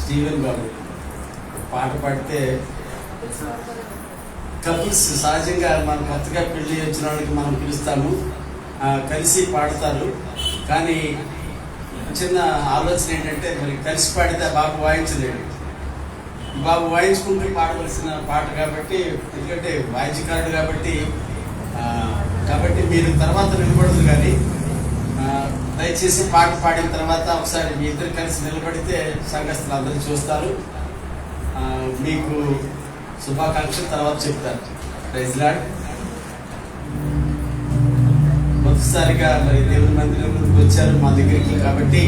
Steven బాబు పాట పాడితే couples సహజంగా మనం కొత్తగా పెళ్లి వచ్చిన వాళ్ళకి మనం పిలుస్తాము, కలిసి పాడతారు. కానీ చిన్న ఆలోచన ఏంటంటే మరి కలిసి పాడితే బాబు వాయించలేడు. బాబు వాయించుకుంటూ పాడవలసిన పాట కాబట్టి, ఎందుకంటే వాయిద్యకారుడు కాబట్టి మీరు తర్వాత నిలబడదు. కానీ దయచేసి పాట పాడిన తర్వాత ఒకసారి మీ ఇద్దరు కలిసి నిలబడితే సంఘస్థులు అందరూ చూస్తారు. మీకు శుభాకాంక్షలు తర్వాత చెప్తారు. Praise Lord. మొదటిసారిగా మరి దేవుని మందిరంలోకి వచ్చారు మా దగ్గరికి కాబట్టి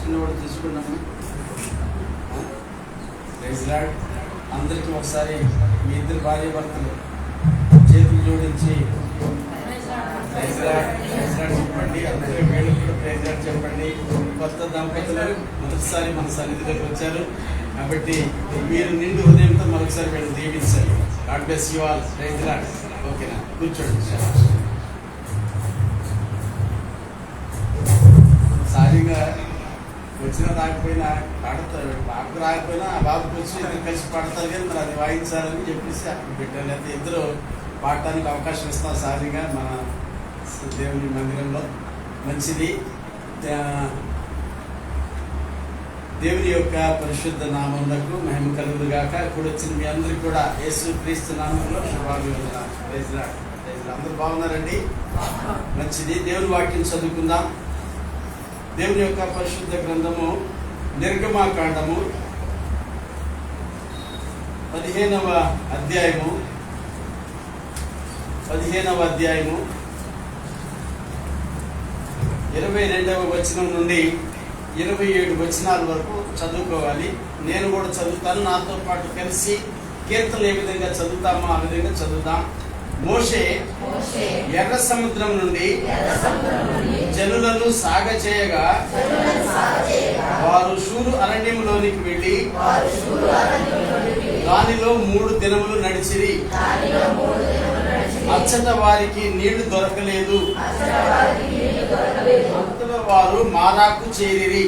తీసుకునేవాడు తీసుకున్నాము. అందరికీ ఒకసారి మీ ఇద్దరు భార్య భర్తలు చేతులు జోడించి చెప్పండి. అందరూ వేళ్ళు కూడా ప్రైజ్ చెప్పండి. కొత్త దంపతులు మొదటిసారి మన సన్నిధిలోకి వచ్చారు కాబట్టి మీరు నిండు హృదయంతో మరొకసారి వీళ్ళు దీవించాలి. God bless you all. Praise Lord. ఓకేనా, కూర్చోండి. సారిగా వచ్చినా రాకపోయినా పాడతారు, బాబుకు రాకపోయినా ఆ బాబుకి వచ్చి ఇద్దరు కలిసి పాడతారు కానీ మరి అది వాయించాలని చెప్పేసి అక్కడ పెట్టారు. అయితే ఇద్దరు పాడటానికి అవకాశం ఇస్తాం సారిగా మన దేవుని మందిరంలో. మంచిది. దేవుని యొక్క పరిశుద్ధ నామమునకు మహిమ కలుగును గాక. ఇప్పుడు వచ్చిన మీ అందరికి కూడా యేసు క్రీస్తు నామములో శుభాభివందనాలు. Praise Lord. అందరూ బాగున్నారండి? మంచిది. దేవుని వాక్యం చదువుకుందాం. దేవుని యొక్క పరిశుద్ధ గ్రంథము నిర్గమాకాండము 15వ అధ్యాయము 22వ వచనం నుండి 27 వచనాల వరకు చదువుకోవాలి. నేను కూడా చదువుతాను. నాతో పాటు కలిసి కీర్తనలు ఏ విధంగా చదువుతామో ఆ విధంగా చదువుతాం. మోషే ఎర్ర సముద్రం నుండి జనులను సాగచేయగా వారు షూరు అరణ్యంలోనికి వెళ్లి దానిలో 3 దినములు నడిచిరి. అచ్చట వారికి నీళ్లు దొరకలేదు. అంతలో వారు మారాకు చేరిరి.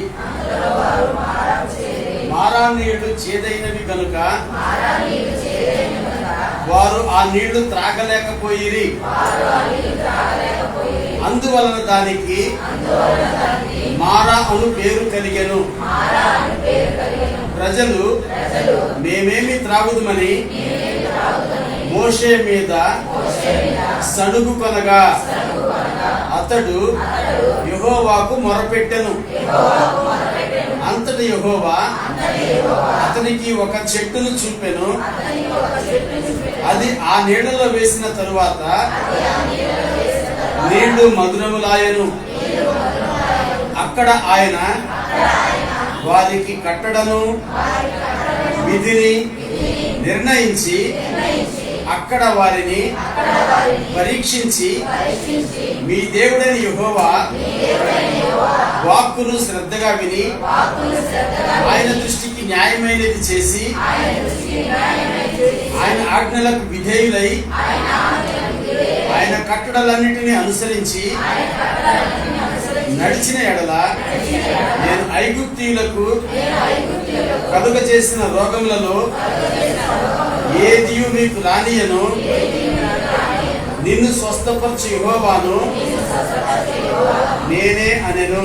మారా నీళ్లు చేదైనవి కనుక వారు ఆ నీళ్లు త్రాగలేకపోయిరి. అందువలన దానికి మారా అను పేరు కలిగెను. ప్రజలు మేమేమి త్రాగుదుమని మోషే మీద సడుగు కొనగా అతడు యెహోవాకు మొరపెట్టెను. అంతటి యెహోవా అతనికి ఒక చెట్టును చూపెను. అది ఆ నీళ్లలో వేసిన తరువాత నీళ్లు మధురములాయెను. అక్కడ ఆయన వారికి కట్టడను విధిని నిర్ణయించి అక్కడ వారిని పరీక్షించి మీ దేవుడైన యెహోవా వాక్కును శ్రద్ధగా విని ఆయన దృష్టికి న్యాయమైనది చేసి ఆయన ఆజ్ఞలకు విధేయులై ఆయన కట్టడలన్నిటినీ అనుసరించి నడిచిన ఎడల నేను ఐగుప్తీయులకు కలుగజేసిన రోగములలో ఏదియు మీకు రానియను. నిన్ను స్వస్థపరచు యెహోవాను నేనే అనెను.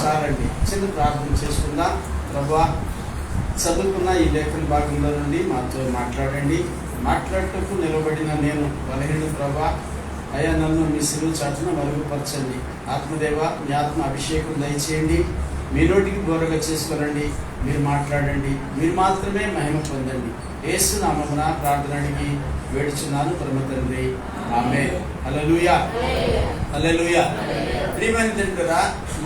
చాలండి, చిన్న ప్రార్థన చేసుకుందాం. ప్రభువా, చదువుకున్న ఈ లేఖన భాగంలో నుండి మాతో మాట్లాడండి. మాట్లాడటకు నిలబడిన నేను బలహీన ప్రభువా, అయ్యా నన్ను మీ సిలువ చాటున మరుగుపరచండి. ఆత్మదేవ, మీ ఆత్మ అభిషేకం దయచేయండి. మీ నోటికి బోరగా చేసుకోనండి. మీరు మాట్లాడండి. మీరు మాత్రమే మహిమ పొందండి. యేసు నామమున ప్రార్థనకి వేడుచున్నాను పరమ తండ్రి, ఆమేన్. హల్లెలూయా, హల్లెలూయా. ప్రియమైన తండ్రి,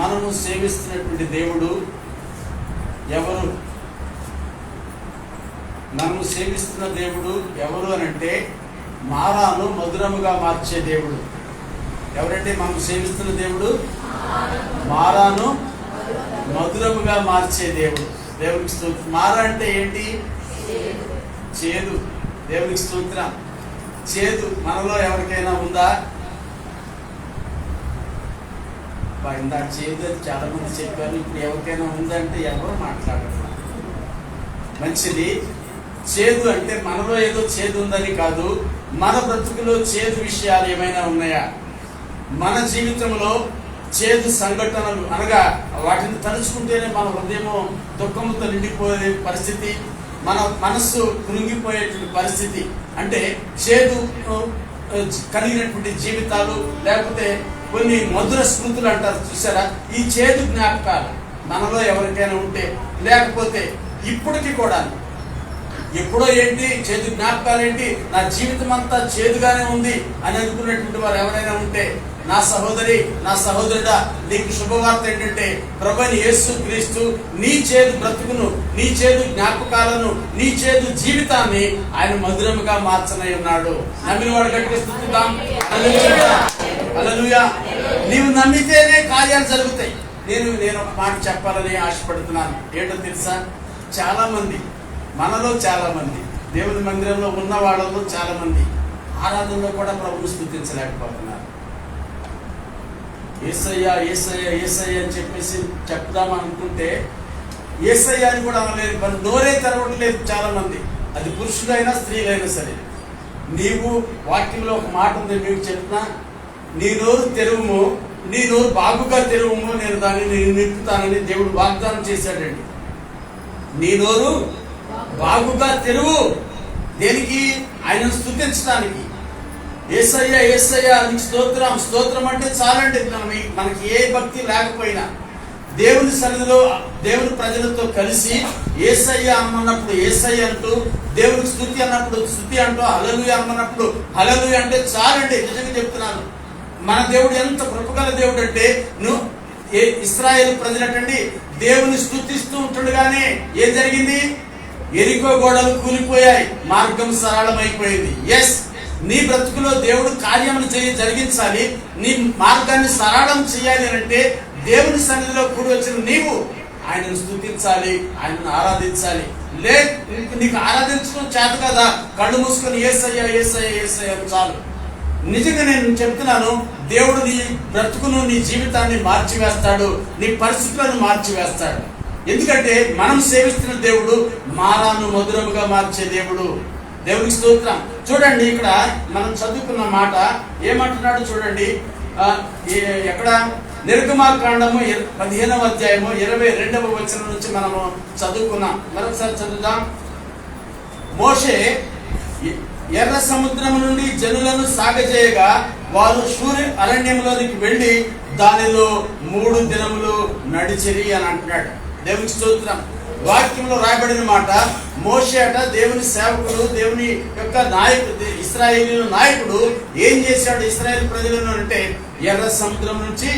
మనము సేవిస్తున్నటువంటి దేవుడు ఎవరు? మనము సేవిస్తున్న దేవుడు ఎవరు అని అంటే మారాను మధురముగా మార్చే దేవుడు. ఎవరంటే మనం సేవిస్తున్న దేవుడు? మారాను మధురముగా మార్చే దేవుడు. దేవునికి స్తోత్రం. మారా అంటే ఏంటి? చేదు. దేవునికి స్తోత్రం. చేదు మనలో ఎవరికైనా ఉందా? ఇందాక చేదు చాలా మంది చెప్పారు. ఇప్పుడు ఎవరికైనా ఉందంటే ఎవరు మాట్లాడరు. మంచిది. చేదు అంటే మనలో ఏదో చేదు ఉందని కాదు, మన బ్రతుకులో చేదు విషయాలు ఏమైనా ఉన్నాయా? మన జీవితంలో చేదు సంఘటనలు అనగా వాటిని తలుచుకుంటేనే మన హృదయము దుఃఖంతో నిండిపోయే పరిస్థితి, మన మనస్సు కృంగిపోయేటువంటి పరిస్థితి. అంటే చేదు కలిగినటువంటి జీవితాలు, లేకపోతే కొన్ని మధుర స్మృతులు అంటారు చూసారా? ఈ చేదు జ్ఞాపకాలు మనలో ఎవరికైనా ఉంటే, లేకపోతే ఇప్పటికీ కూడా ఎప్పుడో ఏంటి చేదు జ్ఞాపకాలు ఏంటి, నా జీవితం అంతా చేదుగానే ఉంది అని అనుకున్నటువంటి వారు ఎవరైనా ఉంటే నా సహోదరి, నా సహోదరుడా, నీకు శుభవార్త ఏంటంటే ప్రభువైన యేసు క్రీస్తు నీ చేదు బ్రతుకును, నీ చేదు జ్ఞాపకాలను, నీ చేదు జీవితాన్ని ఆయన మధురముగా మార్చనై ఉన్నాడు. నమ్మిన వాడు గట్టిగా స్తుతిద్దాం. హల్లెలూయా. నీవు నమ్మితేనే కార్యాలు జరుగుతాయి. నేను ఒక మాట చెప్పాలని ఆశపడుతున్నాను. ఏంటో తెలుసా, చాలా మంది, మనలో చాలా మంది, దేవుని మందిరంలో ఉన్న వాళ్ళలో చాలా మంది ఆరాధనలో కూడా ప్రభువును స్తుతించలేకపోతున్నారు. యేసయ్య యేసయ్య యేసయ్య అని చెప్పేసి చెప్దాం అనుకుంటే యేసయ్య అని కూడా అనలేదు, మరి నోరే తెరవట్లేదు చాలా మంది. అది పురుషులైనా స్త్రీలైనా సరే. నీవు వాక్యంలో ఒక మాట ఉంది, మీకు చెప్తున్నా, నీ నోరు తెరువుము, నీ నోరు బాగుగా తెరువుము, నేను దాన్ని నింపుతానని దేవుడు వాగ్దానం చేశాడండి. నీ నోరు బాగుగా తెరువు. దేనికి? ఆయనను స్తుతించడానికి. యేసయ్య యేసయ్య నీకు స్తోత్రం. స్తోత్రం అంటే చాలండి. మనకి ఏ భక్తి లేకపోయినా దేవుని సన్నిధిలో దేవుని ప్రజలతో కలిసి యేసయ్య అన్నప్పుడు యేసయ్య అంటూ, దేవునికి స్తుతి అన్నప్పుడు స్తుతి అంటూ, హల్లెలూయా అన్నప్పుడు హల్లెలూయా అంటే చాలండి. నిజంగా చెప్తున్నాను, మన దేవుడు ఎంత కృపగల దేవుడు అంటే, ఇశ్రాయేలు ప్రజలటండి దేవుని స్తుతిస్తూ ఉంటుండగానే ఏం జరిగింది? ఎరికో గోడలు కూలిపోయాయి, మార్గం సరళమైపోయింది. ఎస్, నీ బ్రతుకులో దేవుడు కార్యములు జరిగించాలి, నీ మార్గాన్ని సరళం చేయాలి అంటే దేవుని సన్నిధిలో కూడి వచ్చిన నీవు ఆయనను స్తుతించాలి, ఆయనను ఆరాధించాలి. నీకు ఆరాధించడం చేత కదా, కళ్ళు మూసుకొని యేసయ్య యేసయ్య యేసయ్య చాలు. నిజంగా నేను చెప్తున్నాను, దేవుడు నీ బ్రతుకును, నీ జీవితాన్ని మార్చివేస్తాడు, నీ పరిస్థితులను మార్చివేస్తాడు. ఎందుకంటే మనం సేవిస్తున్న దేవుడు మారాను మధురముగా మార్చే దేవుడు. దేవునికి స్తోత్రం. చూడండి, ఇక్కడ మనం చదువుకున్న మాట ఏమంటున్నాడు చూడండి. ఎక్కడ? నిర్గమాకాండము 15వ అధ్యాయము 22వ వచనం నుంచి మనము చదువుకున్నాం. మరొకసారి చదువుదాం. మోషే ఎర్ర సముద్రం నుండి జనులను సాగజేయగా వారు షూర్ అరణ్యంలోనికి వెళ్లి దానిలో 3 దినములు నడిచిరి అని అంటున్నాడు. దేవునికి స్తోత్రం. వాక్యంలో రాయబడిన మాట, మోషే అట దేవుని సేవకుడు, దేవుని యొక్క నాయకుడు, ఇశ్రాయేలు నాయకుడు ఏం చేశాడు ఇశ్రాయేల్ ప్రజలను అంటే, ఎర్ర సముద్రం నుంచి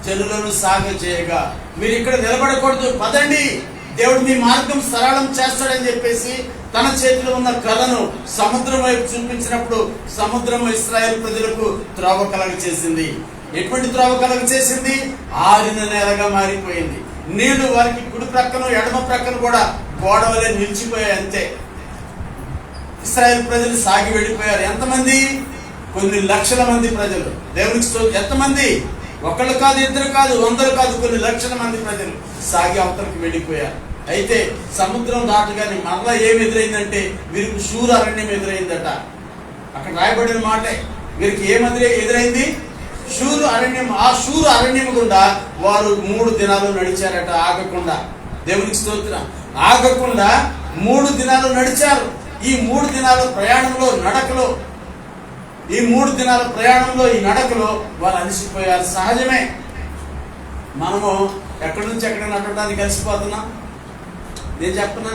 జనులను సాగజేయగా, మీరు ఇక్కడ నిలబడకూడదు, పదండి, దేవుడు మీ మార్గం సరళం చేస్తాడని చెప్పేసి తన చేతిలో ఉన్న కర్రను సముద్రం వైపు చూపించినప్పుడు సముద్రం ఇశ్రాయేల్ ప్రజలకు త్రోవ కలగ చేసింది. ఎటువంటి త్రోవ కలగ చేసింది? ఆరిన నేలగా మారిపోయింది. నీళ్లు వారికి కుడి ప్రక్కన ఎడమ ప్రక్కన కూడా గోడ వలె నిలిచిపోయాయి. అంతే. ఇశ్రాయేల్ ప్రజలు సాగి వెళ్ళిపోయారు. ఎంతమంది? కొన్ని లక్షల మంది ప్రజలు. దేవునికి ఎంతమంది? ఒకళ్ళు కాదు, ఇద్దరు కాదు, 100 కాదు, కొన్ని లక్షల మంది ప్రజలు సాగి అవతలకి వెళ్ళిపోయారు. అయితే సముద్రం దాటగానే మరలా ఏమి ఎదురైందంటే వీరికి షూర్ అరణ్యం ఎదురైందట. అక్కడ రాయబడిన మాటే, వీరికి ఏమది ఎదురైంది? షూరు అరణ్యం. ఆ షూరు అరణ్యం గుండా వారు 3 దినాలు నడిచారట, ఆగకుండా. దేవునికి స్తోత్రం. ఆగకుండా 3 దినాలు నడిచారు. ఈ 3 దినాల ప్రయాణంలో, నడకలో, ఈ 3 దినాల ప్రయాణంలో, ఈ నడకలో వారు అలసిపోయారు. సహజమే. మనము ఎక్కడి నుంచి ఎక్కడ నడవడానికి కలిసిపోతున్నాం. నేను చెప్పనా,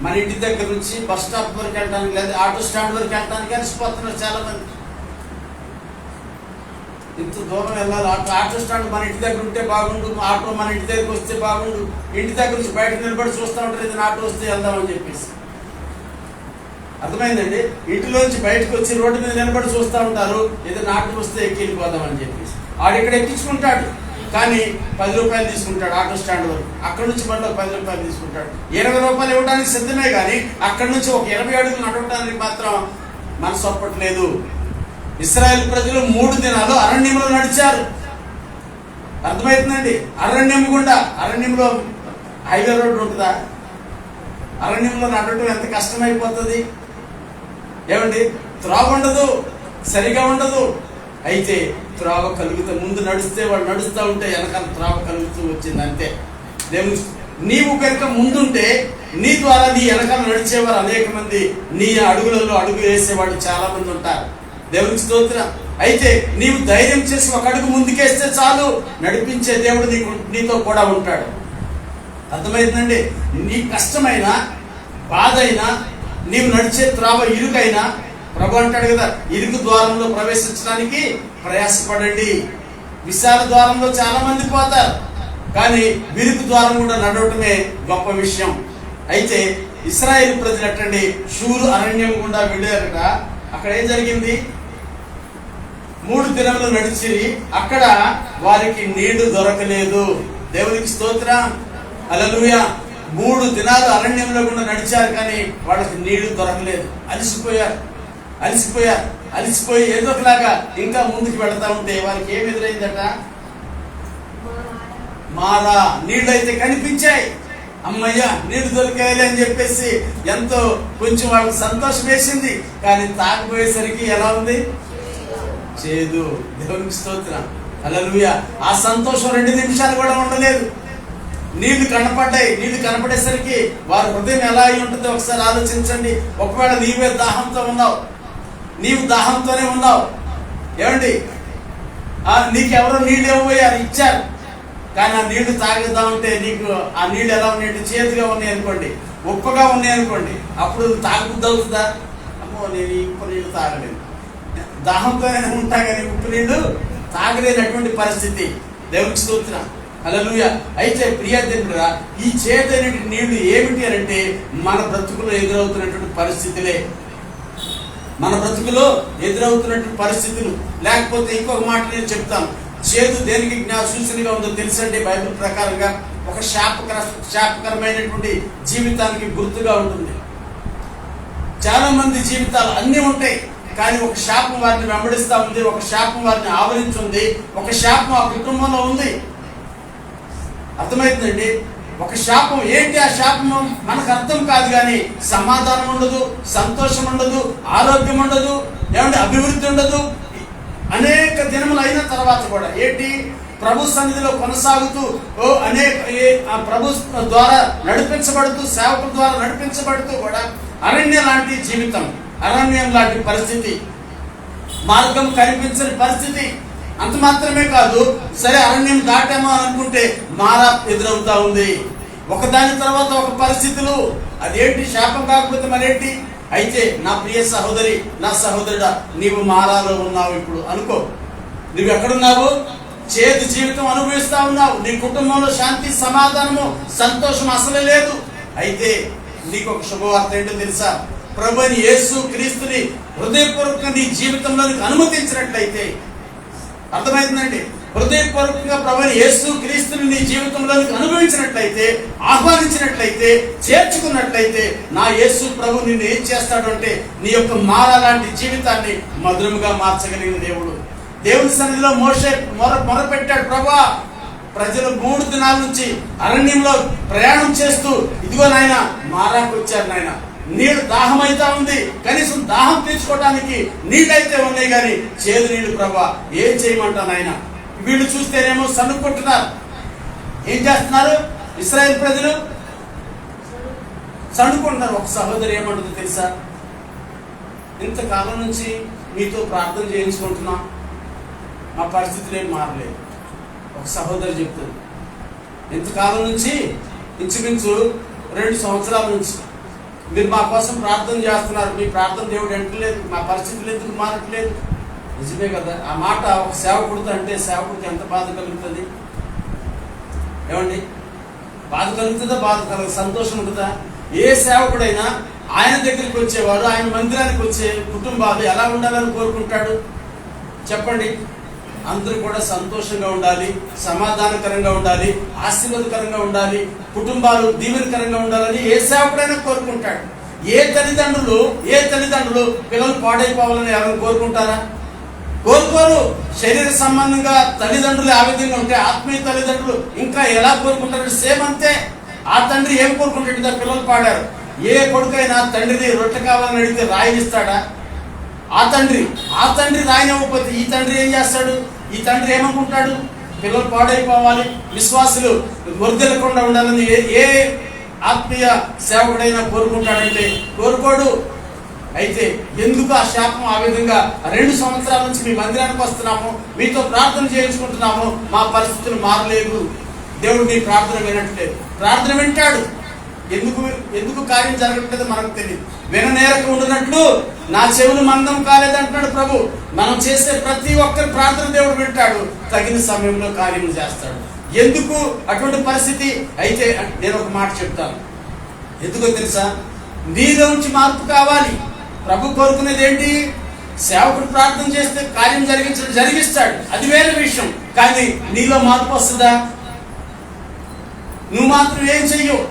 మన ఇంటి దగ్గర నుంచి బస్ స్టాప్ వరకు వెళ్ళడానికి, లేదా ఆటో స్టాండ్ వరకు వెళ్ళడానికి కలిసిపోతున్నారు చాలా మంది. ఇంత దూరం వెళ్ళాలి, ఆటో స్టాండ్ మన ఇంటి దగ్గర ఉంటే బాగుండు, ఆటో మన ఇంటి దగ్గరకు వస్తే బాగుండు. ఇంటి దగ్గర నుంచి బయటకు నిలబడి చూస్తూ ఉంటారు, ఏదైనా ఆటో వస్తే వెళ్దామని చెప్పేసి. అర్థమైందండి? ఇంటిలోంచి బయటకు వచ్చి రోడ్డు మీద నిలబడి చూస్తూ ఉంటారు, ఏదైనా ఆటో వస్తే ఎక్కి వెళ్ళిపోదామని చెప్పేసి. ఆడు ఇక్కడ ఎక్కించుకుంటాడు, కానీ 10 రూపాయలు తీసుకుంటాడు ఆటో స్టాండ్ వరకు. అక్కడ నుంచి మళ్ళీ 10 రూపాయలు తీసుకుంటాడు. 20 రూపాయలు ఇవ్వడానికి సిద్ధమే, కానీ అక్కడ నుంచి ఒక 20 అడుగులు నడవడానికి మాత్రం మనసు ఒప్పట్లేదు. ఇశ్రాయేల్ ప్రజలు 3 దినాలు అరణ్యంలో నడిచారు. అర్థమవుతుందండి? అరణ్యం గుండా. అరణ్యంలో హైవే రోడ్డు ఉంటుందా? అరణ్యంలో నడవటం ఎంత కష్టమైపోతుంది ఏమండి? త్రోవ ఉండదు, సరిగా ఉండదు. అయితే త్రోవ కలుగుతూ, ముందు నడిస్తే వాళ్ళు నడుస్తూ ఉంటే వెనకాల త్రోవ కలుగుతూ వచ్చింది. అంతే. దేవుని నీవు కనుక ముందుంటే నీ ద్వారా నీ వెనకాల నడిచేవారు అనేక మంది, నీ అడుగులలో అడుగు వేసేవాళ్ళు చాలా మంది ఉంటారు. దేవునికి స్తోత్రం. అయితే నీవు ధైర్యం చేసి ఒక అడుగు ముందుకేస్తే చాలు, నడిపించే దేవుడు నీతో కూడా ఉంటాడు. అర్థమైందండి? నీ కష్టమైన, బాధ అయినా, నీవు నడిచే త్రోవ ఇరుకైనా, ప్రభు అంటాడు కదా, ఇరుకు ద్వారంలో ప్రవేశించడానికి ప్రయాసపడండి. విశాల ద్వారంలో చాలా మంది పోతారు, కానీ విరుకు ద్వారం కూడా నడవటమే గొప్ప విషయం. అయితే ఇశ్రాయేలు ప్రజలు అట్టండి షూరు అరణ్యం గుండా వెళ్ళారట. అక్కడ ఏం జరిగింది? 3 దినములు నడిచిరి, అక్కడ వారికి నీళ్లు దొరకలేదు. దేవునికి స్తోత్రం, హల్లెలూయా. 3 దినాలు అరణ్యంలో గుండా నడిచారు, కానీ వాళ్ళకి నీళ్లు దొరకలేదు. అలిసిపోయి ఏదో ఒకలాగా ఇంకా ముందుకు వెళతా ఉంటే వారికి ఏమి ఎదురైందట? మారా. నీళ్లు అయితే కనిపించాయి, అమ్మయ్య నీళ్లు దొరికాయలే అని చెప్పేసి ఎంతో కొంచెం వాళ్ళకి సంతోషం వేసింది. కానీ తాగిపోయేసరికి ఎలా ఉంది? చేదు. దేవునికి స్తోత్రం, హల్లెలూయా. ఆ సంతోషం 2 నిమిషాలు కూడా ఉండలేదు. నీళ్లు కనపడ్డాయి. నీళ్లు కనపడేసరికి వారి హృదయం ఎలా అయి ఉంటుందో ఒకసారి ఆలోచించండి. ఒకవేళ నీవే దాహంతో ఉన్నావు, నీవు దాహంతోనే ఉన్నావు, ఏమండి, నీకెవరో నీళ్ళు ఇవ్వబోయారు, ఇచ్చారు, కానీ ఆ నీళ్లు తాగుదామంటే నీకు ఆ నీళ్ళు ఎలా ఉన్నాయి? చేతిగా ఉన్నాయి అనుకోండి, ఉప్పగా ఉన్నాయి అనుకోండి, అప్పుడు తాగుద్ది అవుతుందా? అమ్మో, నేను ఈ ఉప్పు నీళ్లు తాగలేదు, దాహంతోనే ఉంటా కానీ ఉప్పు నీళ్లు తాగలేనటువంటి పరిస్థితి. దేవునికి స్తోత్రం, హల్లెలూయా. అయితే ప్రియదేవుడా, ఈ చేతైన నీళ్లు ఏమిటి అని అంటే మన బ్రతుకులో ఎదురవుతున్నటువంటి పరిస్థితులే. మన బ్రతుకులో ఎదురవుతున్నటువంటి పరిస్థితులు. లేకపోతే ఇంకొక మాట నేను చెప్తాను. చేదు దేనికి సూచనగా ఉందో తెలుసండి? బైబిల్ ప్రకారంగా ఒక శాపకరమైనటువంటి జీవితానికి గుర్తుగా ఉంటుంది. చాలా మంది జీవితాలు అన్నీ ఉంటాయి, కానీ ఒక శాపం వారిని వెంబడిస్తూ ఉంది, ఒక శాపం వారిని ఆవరించింది, ఒక శాపం ఆ కుటుంబంలో ఉంది. అర్థమవుతుందండి? ఒక శాపం ఏంటి? ఆ శాపం మనకు అర్థం కాదు, కానీ సమాధానం ఉండదు, సంతోషం ఉండదు, ఆరోగ్యం ఉండదు, ఏమంటే అభివృద్ధి ఉండదు. అనేక దినములు అయిన తర్వాత కూడా ఏంటి? ప్రభు సన్నిధిలో కొనసాగుతూ ప్రభు ద్వారా నడిపించబడుతూ, సేవకుల ద్వారా నడిపించబడుతూ కూడా అరణ్యం లాంటి జీవితం, అరణ్యం లాంటి పరిస్థితి, మార్గం కనిపించని పరిస్థితి. అంత మాత్రమే కాదు, సరే అరణ్యం దాటామో అనుకుంటే మారా ఎదురవుతా ఉంది. ఒకదాని తర్వాత ఒక పరిస్థితులు. అదేంటి? శాపం కాకపోతే మరేంటి? అయితే నా ప్రియ సహోదరి, నా సహోదరుడా, నీవు మారాలో ఉన్నావు. ఇప్పుడు అనుకో, నువ్వు ఎక్కడున్నావు? చేదు జీవితం అనుభవిస్తా ఉన్నావు. నీ కుటుంబంలో శాంతి, సమాధానము, సంతోషం అసలే లేదు. అయితే నీకు ఒక శుభవార్త ఏంటో తెలుసా? ప్రభువైన యేసు క్రీస్తుని హృదయపూర్వకంగా నీ జీవితంలోనికి అనుమతించినట్లయితే, అర్థమైందండి, హృదయపూర్వకంగా ప్రభువైన యేసు క్రీస్తుని నీ జీవితంలోనికి అనుభవించినట్లయితే, ఆహ్వానించినట్లయితే, చేర్చుకున్నట్లయితే, నా యేసు ప్రభు నిన్ను ఏం చేస్తాడు అంటే నీ యొక్క మారా లాంటి జీవితాన్ని మధురముగా మార్చగలిగిన దేవుడు. దేవుని సన్నిధిలో మోషే మొరపెట్టాడు, ప్రభువా, ప్రజలు 3 దినాల నుంచి అరణ్యంలో ప్రయాణం చేస్తూ ఇదిగో నాయన మారాకు వచ్చారు నాయన, నీళ్ళు దాహం అయితే ఉంది, కనీసం దాహం తీర్చుకోవడానికి నీళ్ళైతే ఉన్నాయి, కానీ చేదు నీళ్ళు. ప్రభువా, ఏం చేయమంటాను ఆయన? వీళ్ళు చూస్తేనేమో సన్నుకుంటున్నారు. ఏం చేస్తున్నారు? ఇశ్రాయేలు ప్రజలు సన్నుకుంటున్నారు. ఒక సహోదరి ఏమంటుందో తెలుసా? ఇంతకాలం నుంచి మీతో ప్రార్థన చేయించుకుంటున్నా, మా పరిస్థితులు ఏం మారలేదు. ఒక సహోదరి చెప్తుంది, ఇంతకాలం నుంచి ఇంచుమించు 2 సంవత్సరాల నుంచి మీరు మా కోసం ప్రార్థన చేస్తున్నారు, మీ ప్రార్థన దేవుడు ఎంటలేదు, మా పరిస్థితులు ఎందుకు మారట్లేదు? నిజమే కదా. ఆ మాట ఒక సేవకుడితో అంటే సేవకుడికి ఎంత బాధ కలుగుతుంది? ఏమండి, బాధ కలుగుతుందా? బాధ కలుగు, సంతోషం ఉంటుందా? ఏ సేవకుడైనా ఆయన దగ్గరికి వచ్చేవాడు, ఆయన మందిరానికి వచ్చే కుటుంబాలు ఎలా ఉండాలని కోరుకుంటాడు? చెప్పండి. అందరూ కూడా సంతోషంగా ఉండాలి, సమాధానకరంగా ఉండాలి, ఆశీర్వాదకరంగా ఉండాలి, కుటుంబాలు దీవెనకరంగా ఉండాలని ఏ సేవకుడైనా కోరుకుంటాడు. ఏ తల్లిదండ్రులు పిల్లలు పాడైపోవాలని ఎవరైనా కోరుకుంటారా? కోరుకోరు. శరీర సంబంధంగా తల్లిదండ్రులు ఆ విధంగా ఉంటే ఆత్మీయ తల్లిదండ్రులు ఇంకా ఎలా కోరుకుంటారు? సేమ్ అంతే. ఆ తండ్రి ఏం కోరుకుంటాడు? పిల్లలు పాడారు. ఏ కొడుకైనా తండ్రిని రొట్టె కావాలని అడిగితే రాయినిస్తాడా? ఆ తండ్రి రాయినివ్వకపోతే ఈ తండ్రి ఏం చేస్తాడు? ఈ తండ్రి ఏమనుకుంటాడు? పిల్లలు పాడైపోవాలి, విశ్వాసులు వర్ధిల్లకుండా ఉండాలని ఏ ఆత్మీయ సేవకుడైనా కోరుకుంటాడంటే కోరుకోడు. అయితే ఎందుకు ఆ శాపం ఆ విధంగా? 2 సంవత్సరాల నుంచి మీ మందిరానికి వస్తున్నాము, మీతో ప్రార్థన చేయించుకుంటున్నాము, మా పరిస్థితులు మారలేదు. దేవుడు నీ ప్రార్థన వినట్లేదు. ప్రార్థన వింటాడు, ఎందుకు ఎందుకు కార్యం జరగట్లేదో మనకు తెలియదు. విననేరక ఉండినట్లు నా చెవులు మందం కాలేదంటున్నాడు ప్రభు. మనం చేసే ప్రతి ఒక్కరి ప్రార్థన దేవుడు వింటాడు, తగిన సమయంలో కార్యం చేస్తాడు. ఎందుకు అటువంటి పరిస్థితి అయితే నేను ఒక మాట చెప్తాను. ఎందుకో తెలుసా? నీలో నుంచి మార్పు కావాలి. ప్రభు కోరుకునేది ఏంటి? సేవకుడు ప్రార్థన చేస్తే కార్యం జరిగిస్తాడు, అది వేరే విషయం. కానీ నీలో మార్పు వస్తుందా? నువ్వు మాత్రం ఏం చెయ్యవు.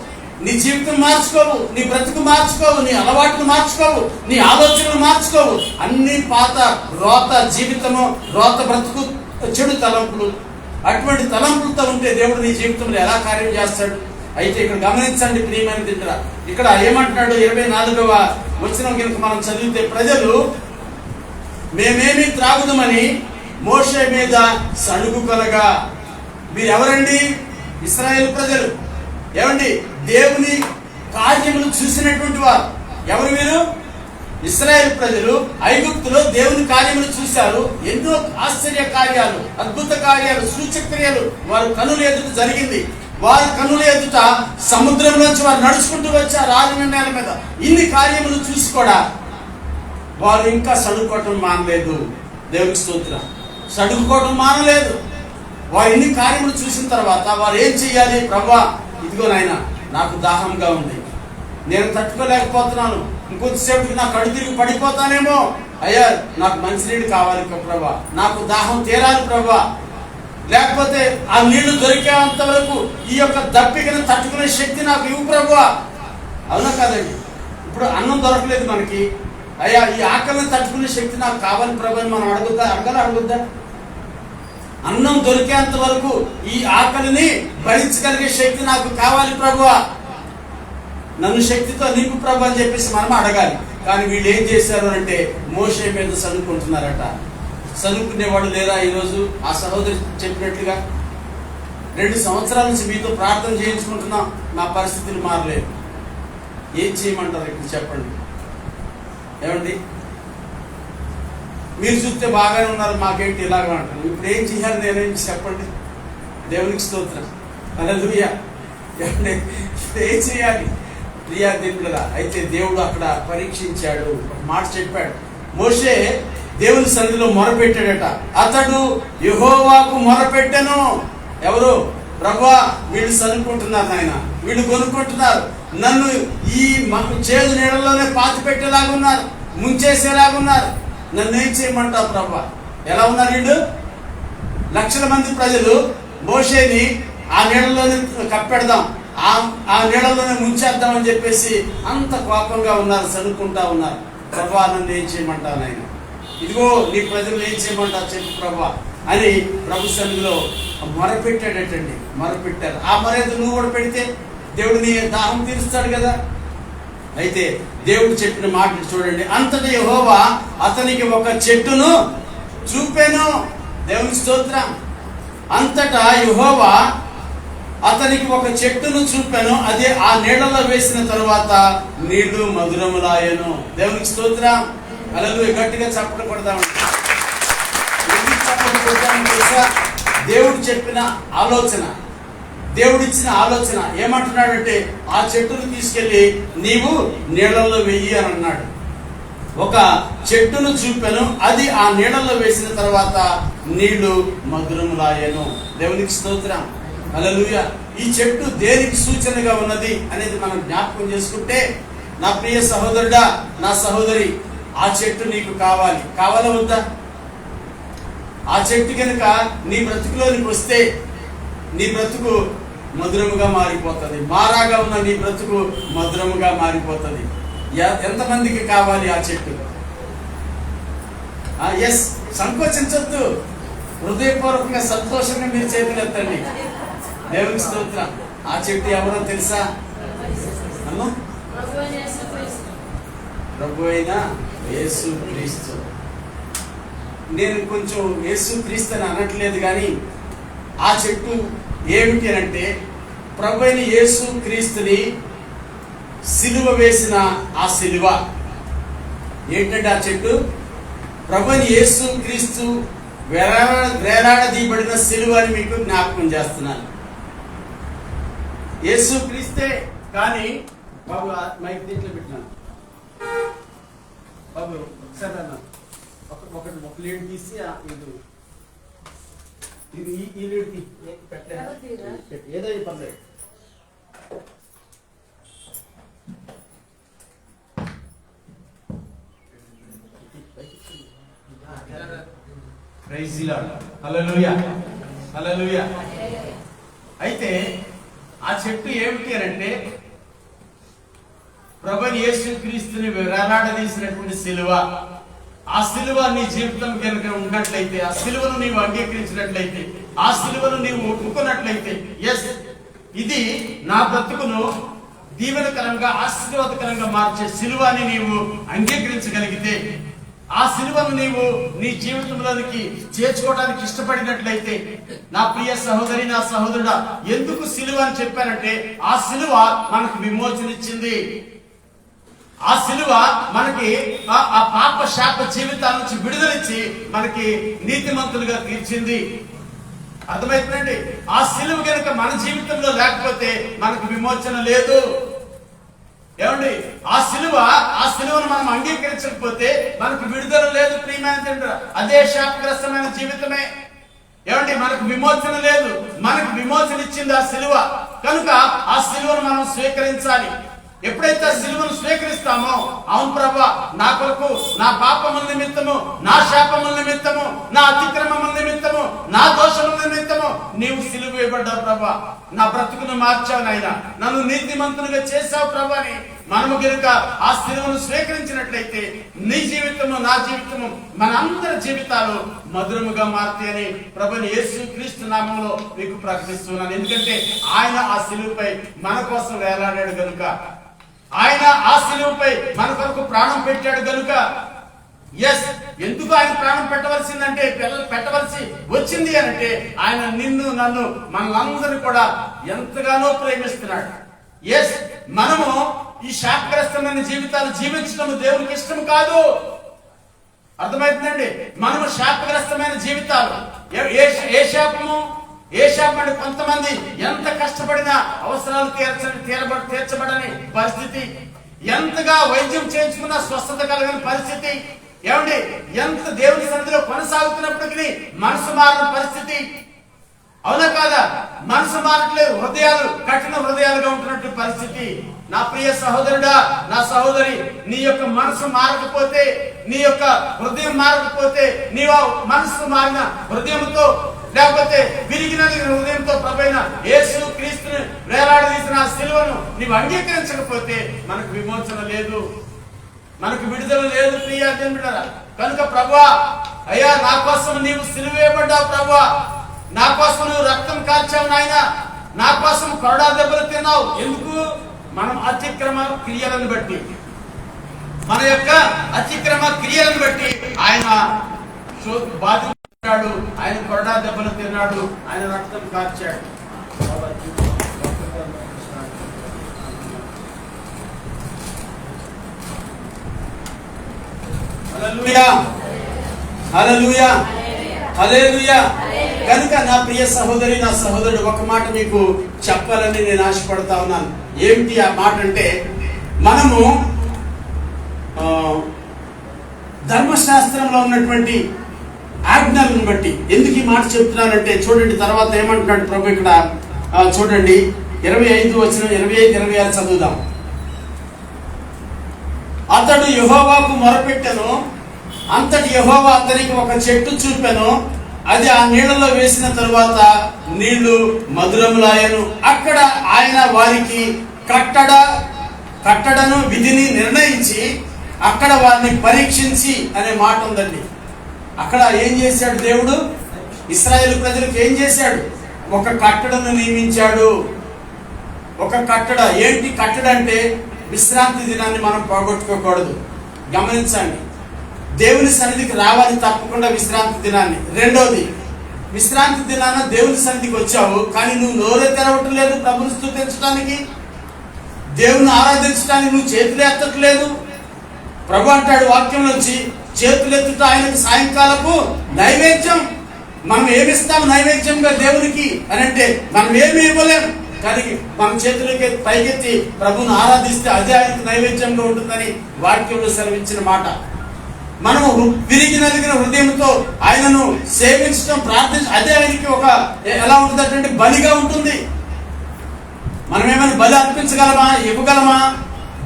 నీ జీవితం మార్చుకోవు, నీ బ్రతుకు మార్చుకోవు, నీ అలవాట్లు మార్చుకోవు, నీ ఆలోచనలు మార్చుకోవు. అన్ని పాత రోత జీవితము, రోత బ్రతుకు, చెడు తలంపులు, అటువంటి తలంపులతో ఉంటే దేవుడు నీ జీవితంలో ఎలా కార్యం చేస్తాడు? అయితే ఇక్కడ గమనించండి ప్రియమైన దిద్ర, ఇక్కడ ఏమంటున్నాడు? 24వ వచనం కనుక మనం చదివితే, ప్రజలు మేమేమి త్రాగుదమని మోషే మీద సణుగు కలగా. మీరు ఎవరండి? ఇశ్రాయేలు ప్రజలు. ఏమండి? దేవుని కార్యములు చూసినటువంటి వారు. ఎవరు వీరు? ఇశ్రాయేలు ప్రజలు. ఐగుప్తులో దేవుని కార్యములు చూశారు. ఎన్నో ఆశ్చర్య కార్యాలు, అద్భుత కార్యాలు, సూచక్రియలు వారు కనుల ఎదుట జరిగింది. వారి కనుల ఎదుట సముద్రంలోంచి వారు నడుచుకుంటూ వచ్చారు రాజు నేల మీద. ఇన్ని కార్యములు చూసి కూడా వారు ఇంకా సడుకోవటం మానలేదు. దేవునికి స్తోత్రం. సడుకోవటం మానలేదు. వారు ఇన్ని కార్యములు చూసిన తర్వాత వారు ఏం చెయ్యాలి? ప్రభువా, ఇదిగో నాయనా, నాకు దాహంగా ఉంది, నేను తట్టుకోలేకపోతున్నాను, ఇంకొంతసేపటికి నా కడు తిరిగి పడిపోతానేమో. అయ్యా, నాకు మంచినీళ్ళు కావాలి ప్రభువా, నాకు దాహం తీరాలి ప్రభువా. లేకపోతే ఆ నీళ్లు దొరికేంత వరకు ఈ యొక్క దప్పికను తట్టుకునే శక్తి నాకు ఇవ్వు ప్రభువా. అవునా కాదండి? ఇప్పుడు అన్నం దొరకలేదు మనకి. అయ్యా, ఈ ఆకలిని తట్టుకునే శక్తి నాకు కావాలి ప్రభు అని మనం అడగద్దా? అన్నం దొరికేంత వరకు ఈ ఆకలిని భరించగలిగే శక్తి నాకు కావాలి ప్రభువా, నన్ను శక్తితో నింపు ప్రభు అని చెప్పేసి మనం అడగాలి. కానీ వీళ్ళు ఏం చేశారు అంటే మోషే మీద సనుక్కుంటున్నారట. సనుక్కునేవాడు లేరా ఈరోజు? ఆ సహోదరి చెప్పినట్లుగా 2 సంవత్సరాల నుంచి మీతో ప్రార్థన చేయించుకుంటున్నాం, నా పరిస్థితులు మారలేదు. ఏం చేయమంటారు ఇప్పుడు చెప్పండి? ఏమండి? మీరు చూస్తే బాగానే ఉన్నారు, మాకేంటి ఇలాగా అంటారు. ఇప్పుడు ఏం చేయాలి? నేనేం చెప్పండి? దేవునికి స్తోత్రం. హల్లెలూయా. ఏమండి? ఇప్పుడు ఏం చేయాలి? ప్రియా దేవుడా, అయితే దేవుడు అక్కడ పరీక్షించాడు. ఒక మాట చెప్పాడు. మోషే దేవుని సన్నిధిలో మొరపెట్టాడట. అతడు యెహోవాకు మొరపెట్టెను. ఎవరు? ప్రభువా, వీళ్ళు సనుక్కుంటున్నారు నాయన, వీళ్ళు కొనుక్కుంటున్నారు, నన్ను ఈ చేదు నీళ్ళలోనే పాతి పెట్టేలాగున్నారు, ముంచేసేలాగున్నారు, నన్ను ఏం చేయమంటావు ప్రభువా? ఎలా ఉన్నారు వీళ్ళు? లక్షల మంది ప్రజలు మోషేని ఆ నీళ్ళలోనే కప్పెడదాం, ఆ నీళ్ళలోనే ముంచేద్దామని చెప్పేసి అంత కోపంగా ఉన్నారు, సనుక్కుంటా ఉన్నారు. ప్రభువా, నన్ను ఏం చేయమంటావు నాయన? ఇదిగో నీ ప్రజలు ఏం చేయమంటావు చెప్పు ప్రభువా అని ప్రభు సన్నిధిలో మొరపెట్టాడటండి. మొరపెట్టారు. ఆ మొరేది నువ్వు కూడా పెడితే దేవుడు నీ దాహం తీరుస్తాడు కదా. అయితే దేవుడు చెప్పిన మాట చూడండి. అంతటా యెహోవా అతనికి ఒక చెట్టును చూపెను. దేవుని స్తోత్రం. అంతటా యెహోవా అతనికి ఒక చెట్టును చూపెను, అది ఆ నీళ్లలో వేసిన తరువాత నీళ్లు మధురములాయను. దేవునికి స్తోత్రం. హల్లెలూయా. గట్టిగా చప్పట్లు కొడదాం. ఎందుకు చప్పట్లు కొడతామని తెలుసా? దేవుడు చెప్పిన ఆలోచన, దేవుడిచ్చిన ఆలోచన ఏమంటున్నాడంటే, ఆ చెట్టును తీసుకెళ్లి నీవు నీళ్లలో వెయ్యి అని అన్నాడు. ఒక చెట్టును చూపెను, అది ఆ నీళ్లలో వేసిన తర్వాత నీళ్లు మధురములాయను. దేవునికి స్తోత్రం. హల్లెలూయా. ఈ చెట్టు దేనికి సూచనగా ఉన్నది అనేది మనం జ్ఞాపకం చేసుకుంటే, నా ప్రియ సహోదరుడా, నా సహోదరి, ఆ చెట్టు నీకు కావాలి. కావాలా వద్దా? ఆ చెట్టు కనుక నీ బ్రతుకులోనికి వస్తే నీ బ్రతుకు మధురముగా మారిపోతుంది. మారాగా ఉన్న నీ బ్రతుకు మధురముగా మారిపోతుంది. ఎంతమందికి కావాలి ఆ చెట్టు? ఎస్, సంకోచించొద్దు. హృదయపూర్వకంగా సంతోషంగా మీరు చేతులు ఎత్తండి. దేవునికి స్తోత్రం. ఆ చెట్టు ఎవరో తెలుసా? అమ్మా, ప్రభు అయిన యేసు క్రీస్తు. నేను కొంచెం యేసు క్రీస్తు అని అనట్లేదు, కానీ ఆ చెట్టు ఏమిటి అంటే, ప్రభు అయిన యేసు క్రీస్తుని సిలువ వేసిన ఆ సిలువ ఏంటంటే ఆ చెట్టు ప్రభు అయిన యేసు క్రీస్తు వేలాడదీయబడిన సిలువ అని మీకు జ్ఞాపకం చేస్తున్నాను. యేసు క్రీస్తే కానీ బాబు మైక్ దీంట్లో పెట్టినాను బాబు, ఒకసారి అన్న ఒక లీడ్ తీసి ఇది ఈ లీడ్ ఏదో పర్లేదు. Praise the Lord. Hallelujah hallelujah. అయితే ఆ చెట్టు ఏమిటి అని అంటే ప్రభువైన యేసుక్రీస్తుని వేలాడదీసినటువంటి సిలువ. ఆ సిలువ నీ జీవితం కనుక ఉన్నట్లయితే, ఆ సిలువను నీవు అంగీకరించినట్లయితే, ఆ సిలువను నీవు ఒప్పుకున్నట్లయితే, ఎస్ ఇది నా బ్రతుకును దీవెనకరంగా ఆశీర్వాదకరంగా మార్చే సిలువ అని నీవు అంగీకరించగలిగితే, ఆ సిలువను నీవు నీ జీవితంలోనికి చేర్చుకోవడానికి ఇష్టపడినట్లయితే, నా ప్రియ సహోదరి, నా సహోదరుడా, ఎందుకు సిలువ అని చెప్పానంటే ఆ సిలువ మనకు విమోచన ఇచ్చింది. ఆ సిలువ మనకి ఆ పాప శాప జీవితాల నుంచి విడుదలిచ్చి మనకి నీతిమంతులుగా తీర్చింది. అర్థమైపోయిందండి. ఆ సిలువ కనుక మన జీవితంలో లేకపోతే మనకు విమోచన లేదు. ఏమండి, ఆ సిలువను మనం అంగీకరించకపోతే మనకు విడుదల లేదు. ప్రియమైన తండ్రి, అదే శాపగ్రస్తమైన జీవితమే. ఏమండి, మనకు విమోచన లేదు. మనకు విమోచన ఇచ్చింది ఆ సిలువ. కనుక ఆ సిలువను మనం స్వీకరించాలి. ఎప్పుడైతే ఆ సిలువను స్వీకరిస్తామో, అవును ప్రభా, నా కొరకు, నా పాపముల నిమిత్తము, నా శాపముల నిమిత్తము, నా అతిక్రమముల నిమిత్తము, నా దోషముల నిమిత్తము నీవు సిలువ వేయబడ్డావు ప్రభా, నా బ్రతుకును మార్చావు నాయన, నన్ను నీతిమంతునిగా చేశావు ప్రభా అని మనము కనుక ఆ సిలువను స్వీకరించినట్లయితే నీ జీవితము, నా జీవితము, మన అందరి జీవితాలు మధురముగా మారుతాయని ప్రభువైన యేసుక్రీస్తు నామములో మీకు ప్రకటిస్తున్నాను. ఎందుకంటే ఆయన ఆ సిలువపై మన కోసం వేలాడాడు గనుక, ఆయన ఆ సిలువపై మన కొరకు ప్రాణం పెట్టాడు గనుక. ఎస్, ఎందుకు ఆయన ప్రాణం పెట్టవలసిందంటే, పెట్టవలసి వచ్చింది అంటే ఆయన నిన్ను, నన్ను, మనలందరినీ కూడా ఎంతగానో ప్రేమిస్తున్నాడు. ఎస్, మనము ఈ శాపగ్రస్తమైన జీవితాలు జీవించడం దేవునికి ఇష్టం కాదు. అర్థమవుతుందండి. మనము శాపగ్రస్తమైన జీవితాలు, ఏ శాపము అంటే కొంతమంది ఎంత కష్టపడినా అవసరాలు తీర్చబడని పరిస్థితి, ఎంతగా వైద్యం చేయించుకున్నా స్వస్థత కలగని పరిస్థితి, ఏమండి, ఎంత దేవుని సన్నిధిలో కొనసాగుతున్నప్పటికీ మనసు మారిన పరిస్థితి. అవునా కాదా? మనసు మారట్లేదు, హృదయాలు కఠిన హృదయాలుగా ఉంటున్నట్టు పరిస్థితి. నా ప్రియ సహోదరుడా, నా సహోదరి, నీ యొక్క మనసు మారకపోతే, నీ యొక్క హృదయం మారకపోతే, నీవు మనసు మారిన హృదయంతో, లేకపోతే విరిగిన హృదయంతో ప్రభువైన యేసుక్రీస్తుని వేలాడదీసిన ఆ సిలువను నీవు అంగీకరించకపోతే మనకు విమోచన లేదు, మనకు విడుదల లేదు. ప్రియ దేవుడా, కనుక ప్రభువా, అయ్యా, నా కోసం నీవు సిలువ వేయబడ్డావు ప్రభువా, నా కోసం నువ్వు రక్తం కార్చావు నాయన, నా కోసం కొరడా దెబ్బలు తిన్నావు. ఎందుకు? మనం అతిక్రమ క్రియలను బట్టి, మన యొక్క అతిక్రమ క్రియలను బట్టి ఆయన బాధించాడు, ఆయన కొరడా దెబ్బలు తిన్నాడు, ఆయన రక్తం కార్చాడు. హల్లెలూయా హల్లెలూయా హల్లెలూయా. కనుక నా ప్రియ సహోదరి, నా సహోదరుడు, ఒక మాట మీకు చెప్పాలని నేను ఆశపడతా ఉన్నాను. ఏమిటి ఆ మాట అంటే, మనము ధర్మశాస్త్రంలో ఉన్నటువంటి ఆజ్ఞలను బట్టి, ఎందుకు ఈ మాట చెప్తున్నానంటే చూడండి, తర్వాత ఏమంటున్నాడు ప్రభు ఇక్కడ చూడండి, 25 వచనం, 25, 26 చదువుదాం. అతడు యెహోవాకు మొరపెట్టెను, అంతటి యెహోవా అతనికి ఒక చెట్టు చూపెను, అది ఆ నీళ్లలో వేసిన తరువాత నీళ్లు మధురములాయను. అక్కడ ఆయన వారికి కట్టడను విధిని నిర్ణయించి అక్కడ వారిని పరీక్షించి అనే మాట ఉందండి. అక్కడ ఏం చేశాడు దేవుడు? ఇశ్రాయేలు ప్రజలకు ఏం చేశాడు? ఒక కట్టడను నియమించాడు. ఒక కట్టడ. ఏంటి కట్టడ అంటే? విశ్రాంతి దినాన్ని మనం పోగొట్టుకోకూడదు. గమనించండి, దేవుని సన్నిధికి రావాలి తప్పకుండా విశ్రాంతి దినాన్ని. రెండోది, విశ్రాంతి దినాన దేవుని సన్నిధికి వచ్చావు, కానీ నువ్వు నోరే తెరవటం లేదు ప్రభుని స్తుతించడానికి, దేవుని ఆరాధించడానికి నువ్వు చేతులు ఎత్తట్లేదు. ప్రభు అంటాడు వాక్యం నుంచి, చేతులెత్తుట ఆయనకు సాయంకాలపు నైవేద్యం. మనం ఏమిస్తాం నైవేద్యంగా దేవునికి అని అంటే మనం ఏమి ఇవ్వలేం. కానీ మన చేతులకి పైకెత్తి ప్రభువును ఆరాధిస్తే అదే ఆయనకు నైవేద్యంగా ఉంటుందని వాక్యంలో సెలవిచ్చిన మాట. మనము విరిగి నలిగిన హృదయంతో ఆయనను సేవించడం, ప్రార్థించడం అదే ఆయనకి ఒక ఎలా ఉంటుంది బలిగా ఉంటుంది. మనం ఏమైనా బలి అర్పించగలమా, ఇవ్వగలమా?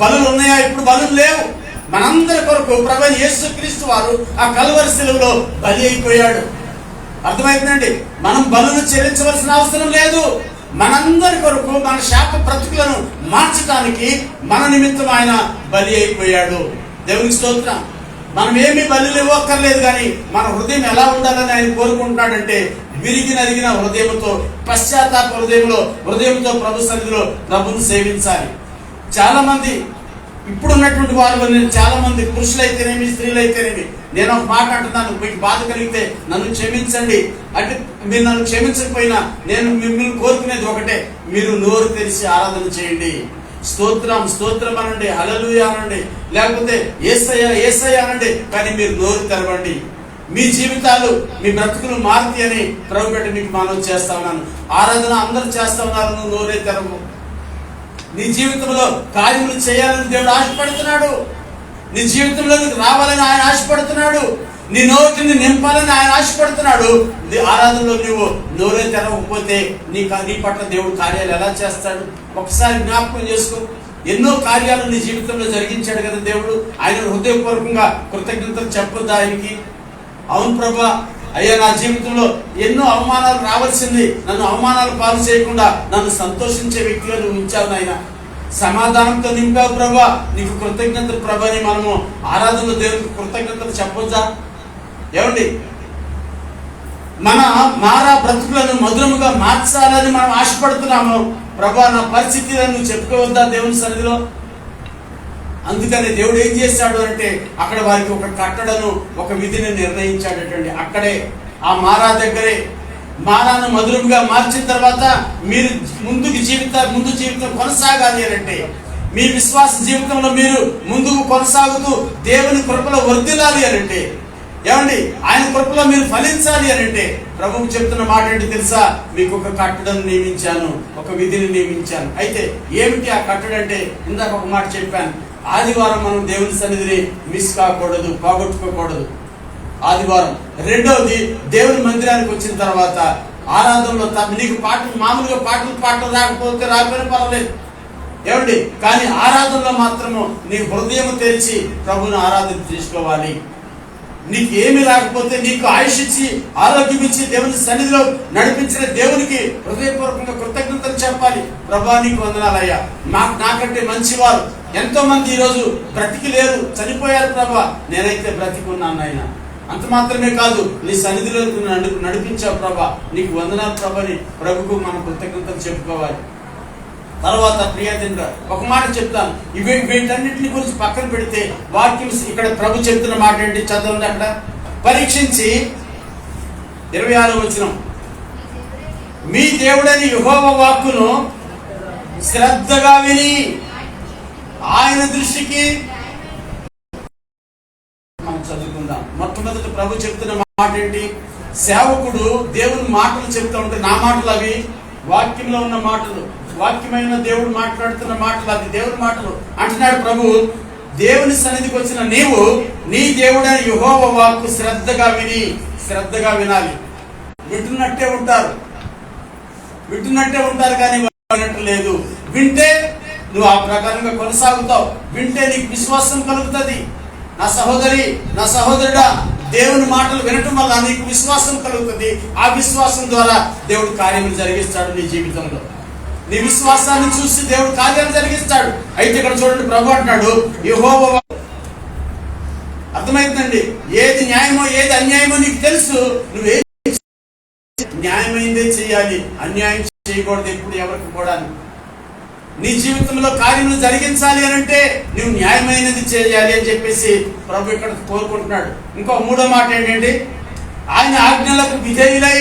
బలులు ఉన్నాయా? ఇప్పుడు బలులు లేవు. మనందరి కొరకు ప్రభువైన యేసుక్రీస్తు వారు ఆ కల్వరి శిలువలో బలి అయిపోయాడు. అర్థమైందండి? మనం బలులు చెల్లించవలసిన అవసరం లేదు. మనందరి కొరకు మన శాప బ్రతుకులను మార్చడానికి మన నిమిత్తం ఆయన బలి అయిపోయాడు. దేవునికి స్తోత్రం. మనం ఏమీ బలులు ఇవ్వక్కర్లేదు, కానీ మన హృదయం ఎలా ఉండాలని ఆయన కోరుకుంటున్నాడంటే విరిగి నలిగిన హృదయంతో, పశ్చాత్తాప హృదయంతో ప్రభు సన్నిధిలో ప్రభుని సేవించాలి. చాలా మంది ఇప్పుడున్నటువంటి వారు, చాలా మంది పురుషులైతేనేమి స్త్రీలైతేనేమి, నేను ఒక మాట అంటున్నాను, మీకు బాధ కలిగితే నన్ను క్షమించండి. అంటే మీరు నన్ను క్షమించకపోయినా నేను మిమ్మల్ని కోరుకునేది ఒకటే, మీరు నోరు తెరిచి ఆరాధన చేయండి. స్తోత్రం స్తోత్రం అనండి, హల్లెలూయా అనండి, లేకపోతే యేసయ్య యేసయ్య అనండి, కానీ మీరు నోరు తెరవండి. మీ జీవితాలు, మీ బ్రతుకులు మారుతాయి అని ప్రభు పెట్టి మీకు మనవి చేస్తా ఉన్నాను. ఆరాధన అందరూ చేస్తా ఉన్నారు, నువ్వు నోరే తెరవు. నీ జీవితంలో కార్యములు చేయాలని దేవుడు ఆశపడుతున్నాడు. నీ జీవితంలోకి రావాలని ఆయన ఆశపడుతున్నాడు. నీ నోటిని నింపాలని ఆయన ఆశపడుతున్నాడు. ఆరాధనలో నువ్వు నోరే తెరవకపోతే నీ పట్ల దేవుడు కార్యాలు ఎలా చేస్తాడు? ఒకసారి జ్ఞాపకం చేసుకో. ఎన్నో కార్యాలు నీ జీవితంలో జరిగించాడు కదా దేవుడు. ఆయన హృదయపూర్వకంగా కృతజ్ఞతలు చెప్పొద్దు ఆయనకి? అవును ప్రభా, అయ్యా నా జీవితంలో ఎన్నో అవమానాలు రావాల్సింది, నన్ను అవమానాలు పాలు చేయకుండా నన్ను సంతోషించే వ్యక్తిగా నువ్వు ఉంచావు నాయన. సమాధానంతో నింపావు ప్రభా, నీకు కృతజ్ఞతలు ప్రభా అని మనము ఆరాధనలో దేవునికి కృతజ్ఞతలు చెప్పొచ్చా? ఏమండి, మన మారా బ్రతుకులను మధురముగా మార్చాలని మనం ఆశపడుతున్నాము. ప్రభా నా పరిస్థితిని నువ్వు చెప్పుకోవద్దా దేవుని సన్నిధిలో? అందుకని దేవుడు ఏం చేశాడు అంటే అక్కడ వారికి ఒక కట్టడను, ఒక విధిని నిర్ణయించాడటండి. అక్కడే ఆ మారా దగ్గరే మారాను మధురంగా మార్చిన తర్వాత మీరు ముందు జీవితం కొనసాగాలి అంటే, మీ విశ్వాస జీవితంలో మీరు ముందుకు కొనసాగుతూ దేవుని కృపలో వర్ధిల్లాలి అనంటే, ఏమండి ఆయన కృపలో మీరు ఫలించాలి అనంటే ప్రభువు చెప్తున్న మాట ఏంటి తెలుసా? మీకు ఒక కట్టడం నియమించాను, ఒక విధిని నియమించాను. అయితే ఏమిటి ఆ కట్టడం అంటే, ఇందాక ఒక మాట చెప్పాను, ఆదివారం మనం దేవుని సన్నిధిని మిస్ కాకూడదు, పోగొట్టుకోకూడదు. ఆదివారం. రెండవది, దేవుని మందిరానికి వచ్చిన తర్వాత ఆరాధనలో నీకు మామూలుగా పాటలు రాకపోయినా పర్వాలేదు, ఏమండి, కానీ ఆరాధనలో మాత్రము నీ హృదయం తెరిచి ప్రభుని ఆరాధన చేసుకోవాలి. నీకు ఏమి రాకపోతే నీకు ఆయుష్ ఇచ్చి ఆరోగ్యం ఇచ్చి దేవుని సన్నిధిలో నడిపించిన దేవునికి హృదయపూర్వకంగా కృతజ్ఞతలు చెప్పాలి. ప్రభా నీకు వందనాలయ్యా, నాకంటే మంచివారు ఎంతో మంది ఈరోజు బ్రతికి లేరు, చనిపోయారు ప్రభా, నేనైతే బ్రతికున్నాను ఆయన. అంత మాత్రమే కాదు, నీ సన్నిధిలో నడిపించావు ప్రభా, నీకు వందనాలు ప్రభని ప్రభుకు మనం కృతజ్ఞతలు చెప్పుకోవాలి. తర్వాత ప్రియతంగా ఒక మాట చెప్తాను, వీటన్నిటిని గురించి పక్కన పెడితే వాక్యం ఇక్కడ ప్రభు చెప్తున్న మాట ఏంటి చదవండి. అక్కడ పరీక్షించి 26వ వచనం, మీ దేవుడని యెహోవా వాక్కును శ్రద్ధగా విని ఆయన దృష్టికి. మనం చదువుకుందాం. మొట్టమొదటి ప్రభు చెప్తున్న మాట ఏంటి? సేవకుడు దేవుని మాటలు చెప్తా ఉంటే, నా మాటలు అవి వాక్యంలో ఉన్న మాటలు, వాక్యమైన దేవుడు మాట్లాడుతున్న మాటలు, అది దేవుని మాటలు అంటున్నాడు ప్రభు. దేవుని సన్నిధికి వచ్చిన నీవు నీ దేవుడైన యెహోవా వాక్కు శ్రద్ధగా వినాలి. వింటున్నట్టే ఉంటారు కానీ వినట్టు లేదు. వింటే నువ్వు ఆ ప్రకారంగా కొనసాగుతావు, వింటే నీకు విశ్వాసం కలుగుతుంది. నా సహోదరి, నా సహోదరుడా, దేవుని మాటలు వినటం వల్ల నీకు విశ్వాసం కలుగుతుంది. ఆ విశ్వాసం ద్వారా దేవుడు కార్యములు జరిగిస్తాడు నీ జీవితంలో. నీ విశ్వాసాన్ని చూసి దేవుడు కార్యాలు జరిగిస్తాడు. అయితే ఇక్కడ చూడండి, ప్రభు అంటున్నాడు యెహోవా. అర్థమైందండి, ఏది న్యాయమో ఏది అన్యాయమో నీకు తెలుసు. నువ్వే న్యాయమైందే చేయాలి, అన్యాయం చేయకూడదు ఎప్పుడు ఎవరికి కూడా. నీ జీవితంలో కార్యములు జరిగించాలి అని అంటే నువ్వు న్యాయమైనది చేయాలి అని చెప్పేసి ప్రభు ఇక్కడ కోరుకుంటున్నాడు. ఇంకో మూడో మాట ఏంటంటే, ఆయన ఆజ్ఞలకు విధేయులై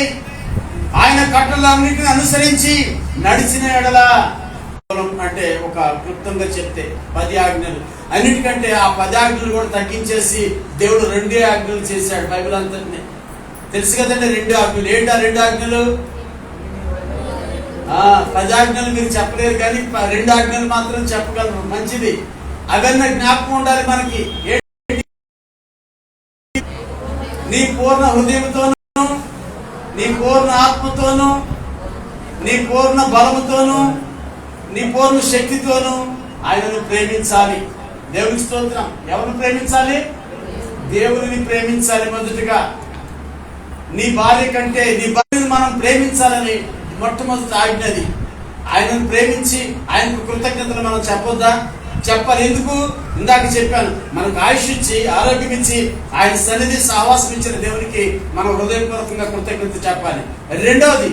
ఆయన కట్టలన్నింటిని అనుసరించి నడిచిన ఎడల. అంటే ఒక క్లుప్తంగా చెప్తే 10 ఆజ్ఞలు, అన్నిటికంటే ఆ 10 ఆజ్ఞలు కూడా తగ్గించేసి దేవుడు 2 ఆజ్ఞలు చేశాడు. బైబిల్ అంతటిని తెలుసు కదండి, 2 ఆజ్ఞలు. ఏంటి ఆ 2 ఆజ్ఞలు? 10 ఆజ్ఞలు మీరు చెప్పలేరు, కానీ 2 ఆజ్ఞలు మాత్రం చెప్పగలరు. మంచిది. అవన్నీ జ్ఞాపకం ఉండాలి మనకి. నీ పూర్ణ హృదయంతోను, నీ పూర్ణ ఆత్మతోను, నీ పూర్ణ బలముతోను, నీ పూర్ణ శక్తితోను ఆయనను ప్రేమించాలి. దేవుని స్తోత్రం. ఎవరిని ప్రేమించాలి? దేవుని ప్రేమించాలి. మొదటిగా నీ భార్య కంటే నీ భార్యను మనం ప్రేమించాలని మొట్టమొదటి ఆజ్ఞది. ఆయనను ప్రేమించి ఆయనకు కృతజ్ఞతలు మనం చెప్పొద్దా? చెప్పాలి. ఎందుకు? ఇందాక చెప్పాను, మనకు ఆయుష్ ఇచ్చి ఆరోగ్యం ఇచ్చి ఆయన సన్నిధి సహవాసం ఇచ్చిన దేవునికి మనం హృదయపూర్వకంగా కృతజ్ఞత చెప్పాలి. రెండోది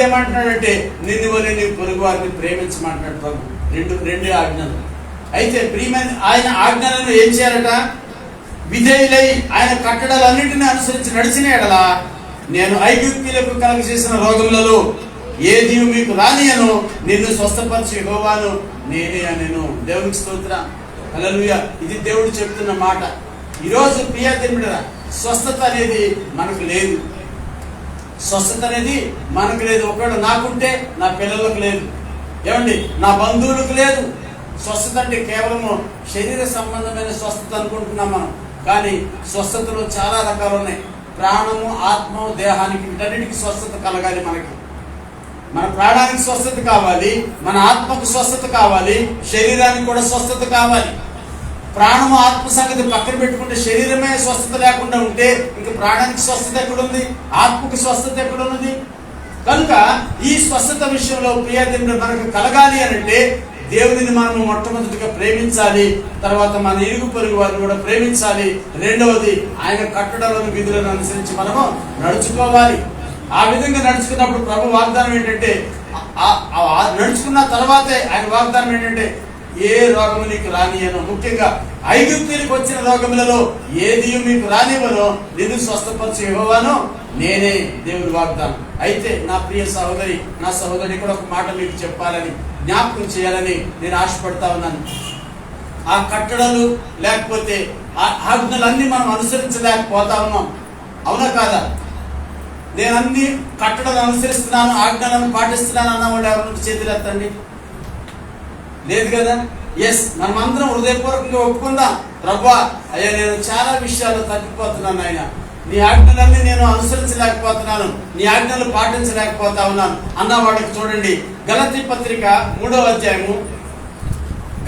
ఏమంటున్నాడంటే నిన్ను వలె నీ పొరుగు వారిని ప్రేమించమంటున్నాడు ప్రభు. రెండు ఆజ్ఞలు. అయితే ప్రియమైన ఆయన ఆజ్ఞలను ఏం చేయాలట? విధేయులై ఆయన కట్టడాలన్నింటినీ అనుసరించి నడిచిన ఎడలా నేను ఐగుప్తీయులకు కలుగజేసిన రోగములలో ఏది మీకు రానియను, నిన్ను స్వస్థపరిచి యెహోవాను నేనే అనెను. దేవునికి స్తోత్రం. హల్లెలూయా. ఇది దేవుడు చెప్తున్న మాట. ఈరోజు ప్రియదేవుడా, స్వస్థత అనేది మనకు లేదు. స్వస్థత అనేది మనకు లేదు. ఒకవేళ నాకుంటే నా పిల్లలకు లేదు, ఏమండి, నా బంధువులకు లేదు. స్వస్థత అంటే కేవలము శరీర సంబంధమైన స్వస్థత అనుకుంటున్నాం మనం. కానీ స్వస్థతలో చాలా రకాలు ఉన్నాయి. ప్రాణము, ఆత్మ, దేహానికి వీటన్నిటికీ స్వస్థత కలగాలి. మన ప్రాణానికి స్వస్థత కావాలి, మన ఆత్మకు స్వస్థత కావాలి, శరీరానికి కూడా స్వస్థత కావాలి. ప్రాణము ఆత్మ సంగతి పక్కన పెట్టుకుంటే శరీరమే స్వస్థత లేకుండా ఉంటే ఇంక ప్రాణానికి స్వస్థత ఎక్కడుంది? ఆత్మకు స్వస్థత ఎక్కడున్నది? కనుక ఈ స్వస్థత విషయంలో ప్రియదేవుడు మనకు కలగాలి అంటే దేవుడిని మనము మొట్టమొదటిగా ప్రేమించాలి. తర్వాత మన ఇరుగు పొరుగు వారిని కూడా ప్రేమించాలి. రెండవది ఆయన కట్టడలను, విధులను అనుసరించి మనము నడుచుకోవాలి. ఆ విధంగా నడుచుకున్నప్పుడు ప్రభు వాగ్దానం ఏంటంటే, నడుచుకున్న తర్వాతే ఆయన వాగ్దానం ఏంటంటే ఏ రోగము నీకు రానియను. ముఖ్యంగా ఐగుప్తీయులకు వచ్చిన రోగములలో ఏది మీకు రానివ్వను, నిన్ను స్వస్థపరిచి యెహోవాను నేనే. దేవుడి వాగ్దానం. అయితే నా ప్రియ సహోదరి, నా సహోదరి కూడా ఒక మాట మీకు చెప్పాలని, జ్ఞాపకం చేయాలని నేను ఆశపడతా ఉన్నాను. ఆ కట్టడలు లేకపోతే ఆ ఆజ్ఞలన్నీ మనం అనుసరించలేకపోతా ఉన్నాం. అవునా కాదా? నేను అన్ని కట్టడలు అనుసరిస్తున్నాను, ఆజ్ఞలను పాటిస్తున్నాను అన్నవాడు ఎవరు చేతులెత్తండి. లేదు కదా? ఎస్, మనమందరం హృదయపూర్వకంగా ఒప్పుకుందాం. ప్రభువా, అయ్యా నేను చాలా విషయాలు తగ్గిపోతున్నాను, ఆయన నీ ఆజ్ఞలన్నీ నేను అనుసరించలేకపోతున్నాను, నీ ఆజ్ఞలు పాటించలేకపోతా ఉన్నాను అన్నవాడికి చూడండి, గలతీ పత్రిక 3వ అధ్యాయము,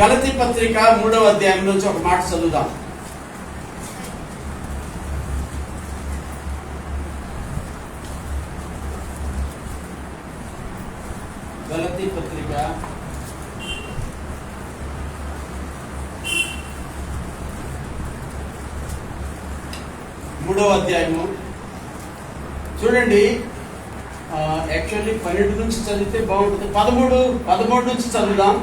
గలతీ పత్రిక 3వ అధ్యాయం నుంచి ఒక మాట చదువుదాం. గలతీ పత్రిక 3వ అధ్యాయము చూడండి. యాక్చువల్లీ 12 నుంచి చదివితే బాగుంటుంది. 13 నుంచి చదువుదాం.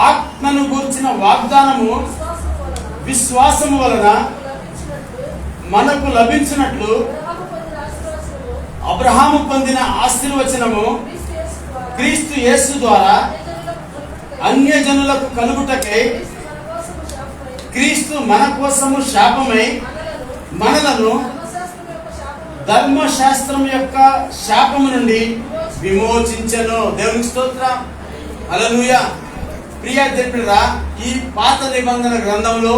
ఆత్మను గూర్చిన వాగ్దానము విశ్వాసము వలన మనకు లభించినట్లు అబ్రహాము పొందిన ఆశీర్వచనము క్రీస్తు యేసు ద్వారా అన్యజనులకు కలుగుటకై క్రీస్తు మన కోసము శాపమై మనలను ధర్మశాస్త్రం యొక్క శాపము నుండి విమోచించెను. దేవునికి స్తోత్రం. హల్లెలూయా. ప్రియ దేవుడా, ఈ పాత నిబంధన గ్రంథంలో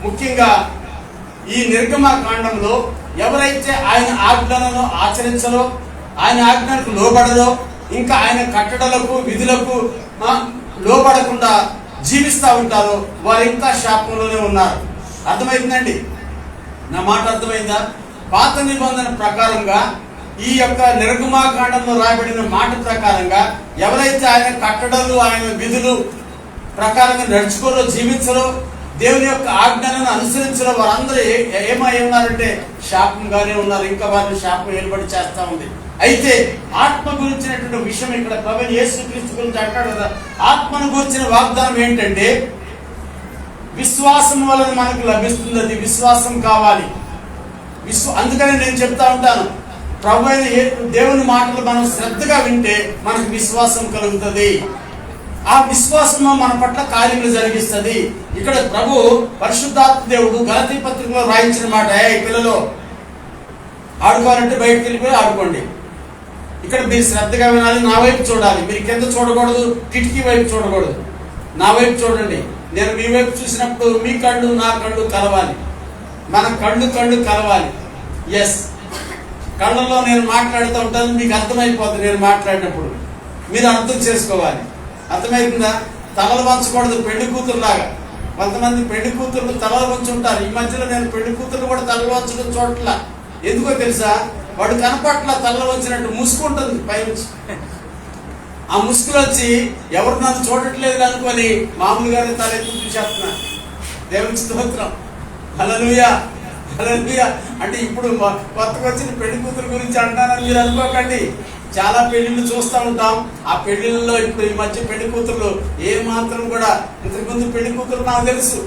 ముఖ్యంగా ఈ నిర్గమకాండంలో ఎవరైతే ఆయన ఆజ్ఞలను ఆచరించరో, ఆయన ఆజ్ఞలకు లోబడరో, ఇంకా ఆయన కట్టడలకు, విధులకు లోబడకుండా జీవిస్తూ ఉంటారో వారు ఇంకా శాపంలోనే ఉన్నారు. అర్థమైందండి? నా మాట అర్థమైందా? పాత నిబంధన ప్రకారంగా, ఈ యొక్క నిర్గమకాండంలో రాయబడిన మాట ప్రకారంగా ఎవరైతే ఆయన కట్టడలు, ఆయన విధులు ప్రకారంగా నడుచుకోరో, జీవించరో, దేవుని యొక్క ఆజ్ఞలను అనుసరించరో వారందరూ ఏమై ఉన్నారంటే శాపంగానే ఉన్నారు. ఇంకా వారిని శాపం ఏర్పడి చేస్తా ఉంది. అయితే ఆత్మ గురించినటువంటి విషయం ఇక్కడ ప్రభువైన యేసుక్రీస్తు గురించి అంటాడు కదా. ఆత్మను గురించిన వాగ్దానం ఏంటంటే విశ్వాసం వలన మనకు లభిస్తుంది. అది విశ్వాసం కావాలి. అందుకని నేను చెప్తా ఉంటాను, ప్రభువైన దేవుని మాటలు మనం శ్రద్ధగా వింటే మనకు విశ్వాసం కలుగుతుంది. ఆ విశ్వాసము మన పట్ల కార్యములు జరిగిస్తుంది. ఇక్కడ ప్రభు పరిశుద్ధాత్మ దేవుడు గలతీ పత్రికలో రాయించిన మాట, పిల్లలు ఆడుకోవాలంటే బయటకు వెళ్ళిపోయి ఆడుకోండి, ఇక్కడ మీరు శ్రద్ధగా వినాలి, నా వైపు చూడాలి. మీరు కింద చూడకూడదు, కిటికీ వైపు చూడకూడదు, నా వైపు చూడండి. నేను మీ వైపు చూసినప్పుడు మీ కళ్ళు నా కళ్ళు కలవాలి, మన కళ్ళు కలవాలి. ఎస్, కళ్ళల్లో నేను మాట్లాడుతూ ఉంటాను, మీకు అర్థమైపోతుంది. నేను మాట్లాడినప్పుడు మీరు అర్థం చేసుకోవాలి. అర్థమవుతుందా? తలలు వంచకూడదు పెళ్లి కూతురులాగా. కొంతమంది పెళ్లి కూతుర్లు తలలు వంచి ఉంటారు. ఈ మధ్యలో నేను పెళ్లి కూతురు కూడా తలలు వంచడం చూడట్లా. ఎందుకో తెలుసా? వాడు కనపట్ల తలలు వంచినట్టు ముసుకుంటుంది పైనుంచి. ఆ ముసుగులు వచ్చి ఎవరు నన్ను చూడట్లేదు అనుకొని మామూలుగానే తల ఎత్తి చూసేస్తున్నారు. దేవునికి స్తోత్రం, హల్లెలూయా హల్లెలూయా. అంటే ఇప్పుడు కొత్తగా వచ్చిన పెళ్లి కూతురు గురించి అంటానని మీరు అనుకోకండి. చాలా పెళ్లిళ్ళు చూస్తూ ఉంటాం. ఆ పెళ్లిళ్ళలో ఇప్పుడు ఈ మధ్య పెళ్లి కూతుర్లు ఏ మాత్రం కూడా, ఇంతకుముందు పెళ్లి కూతురు నాకు తెలుసు.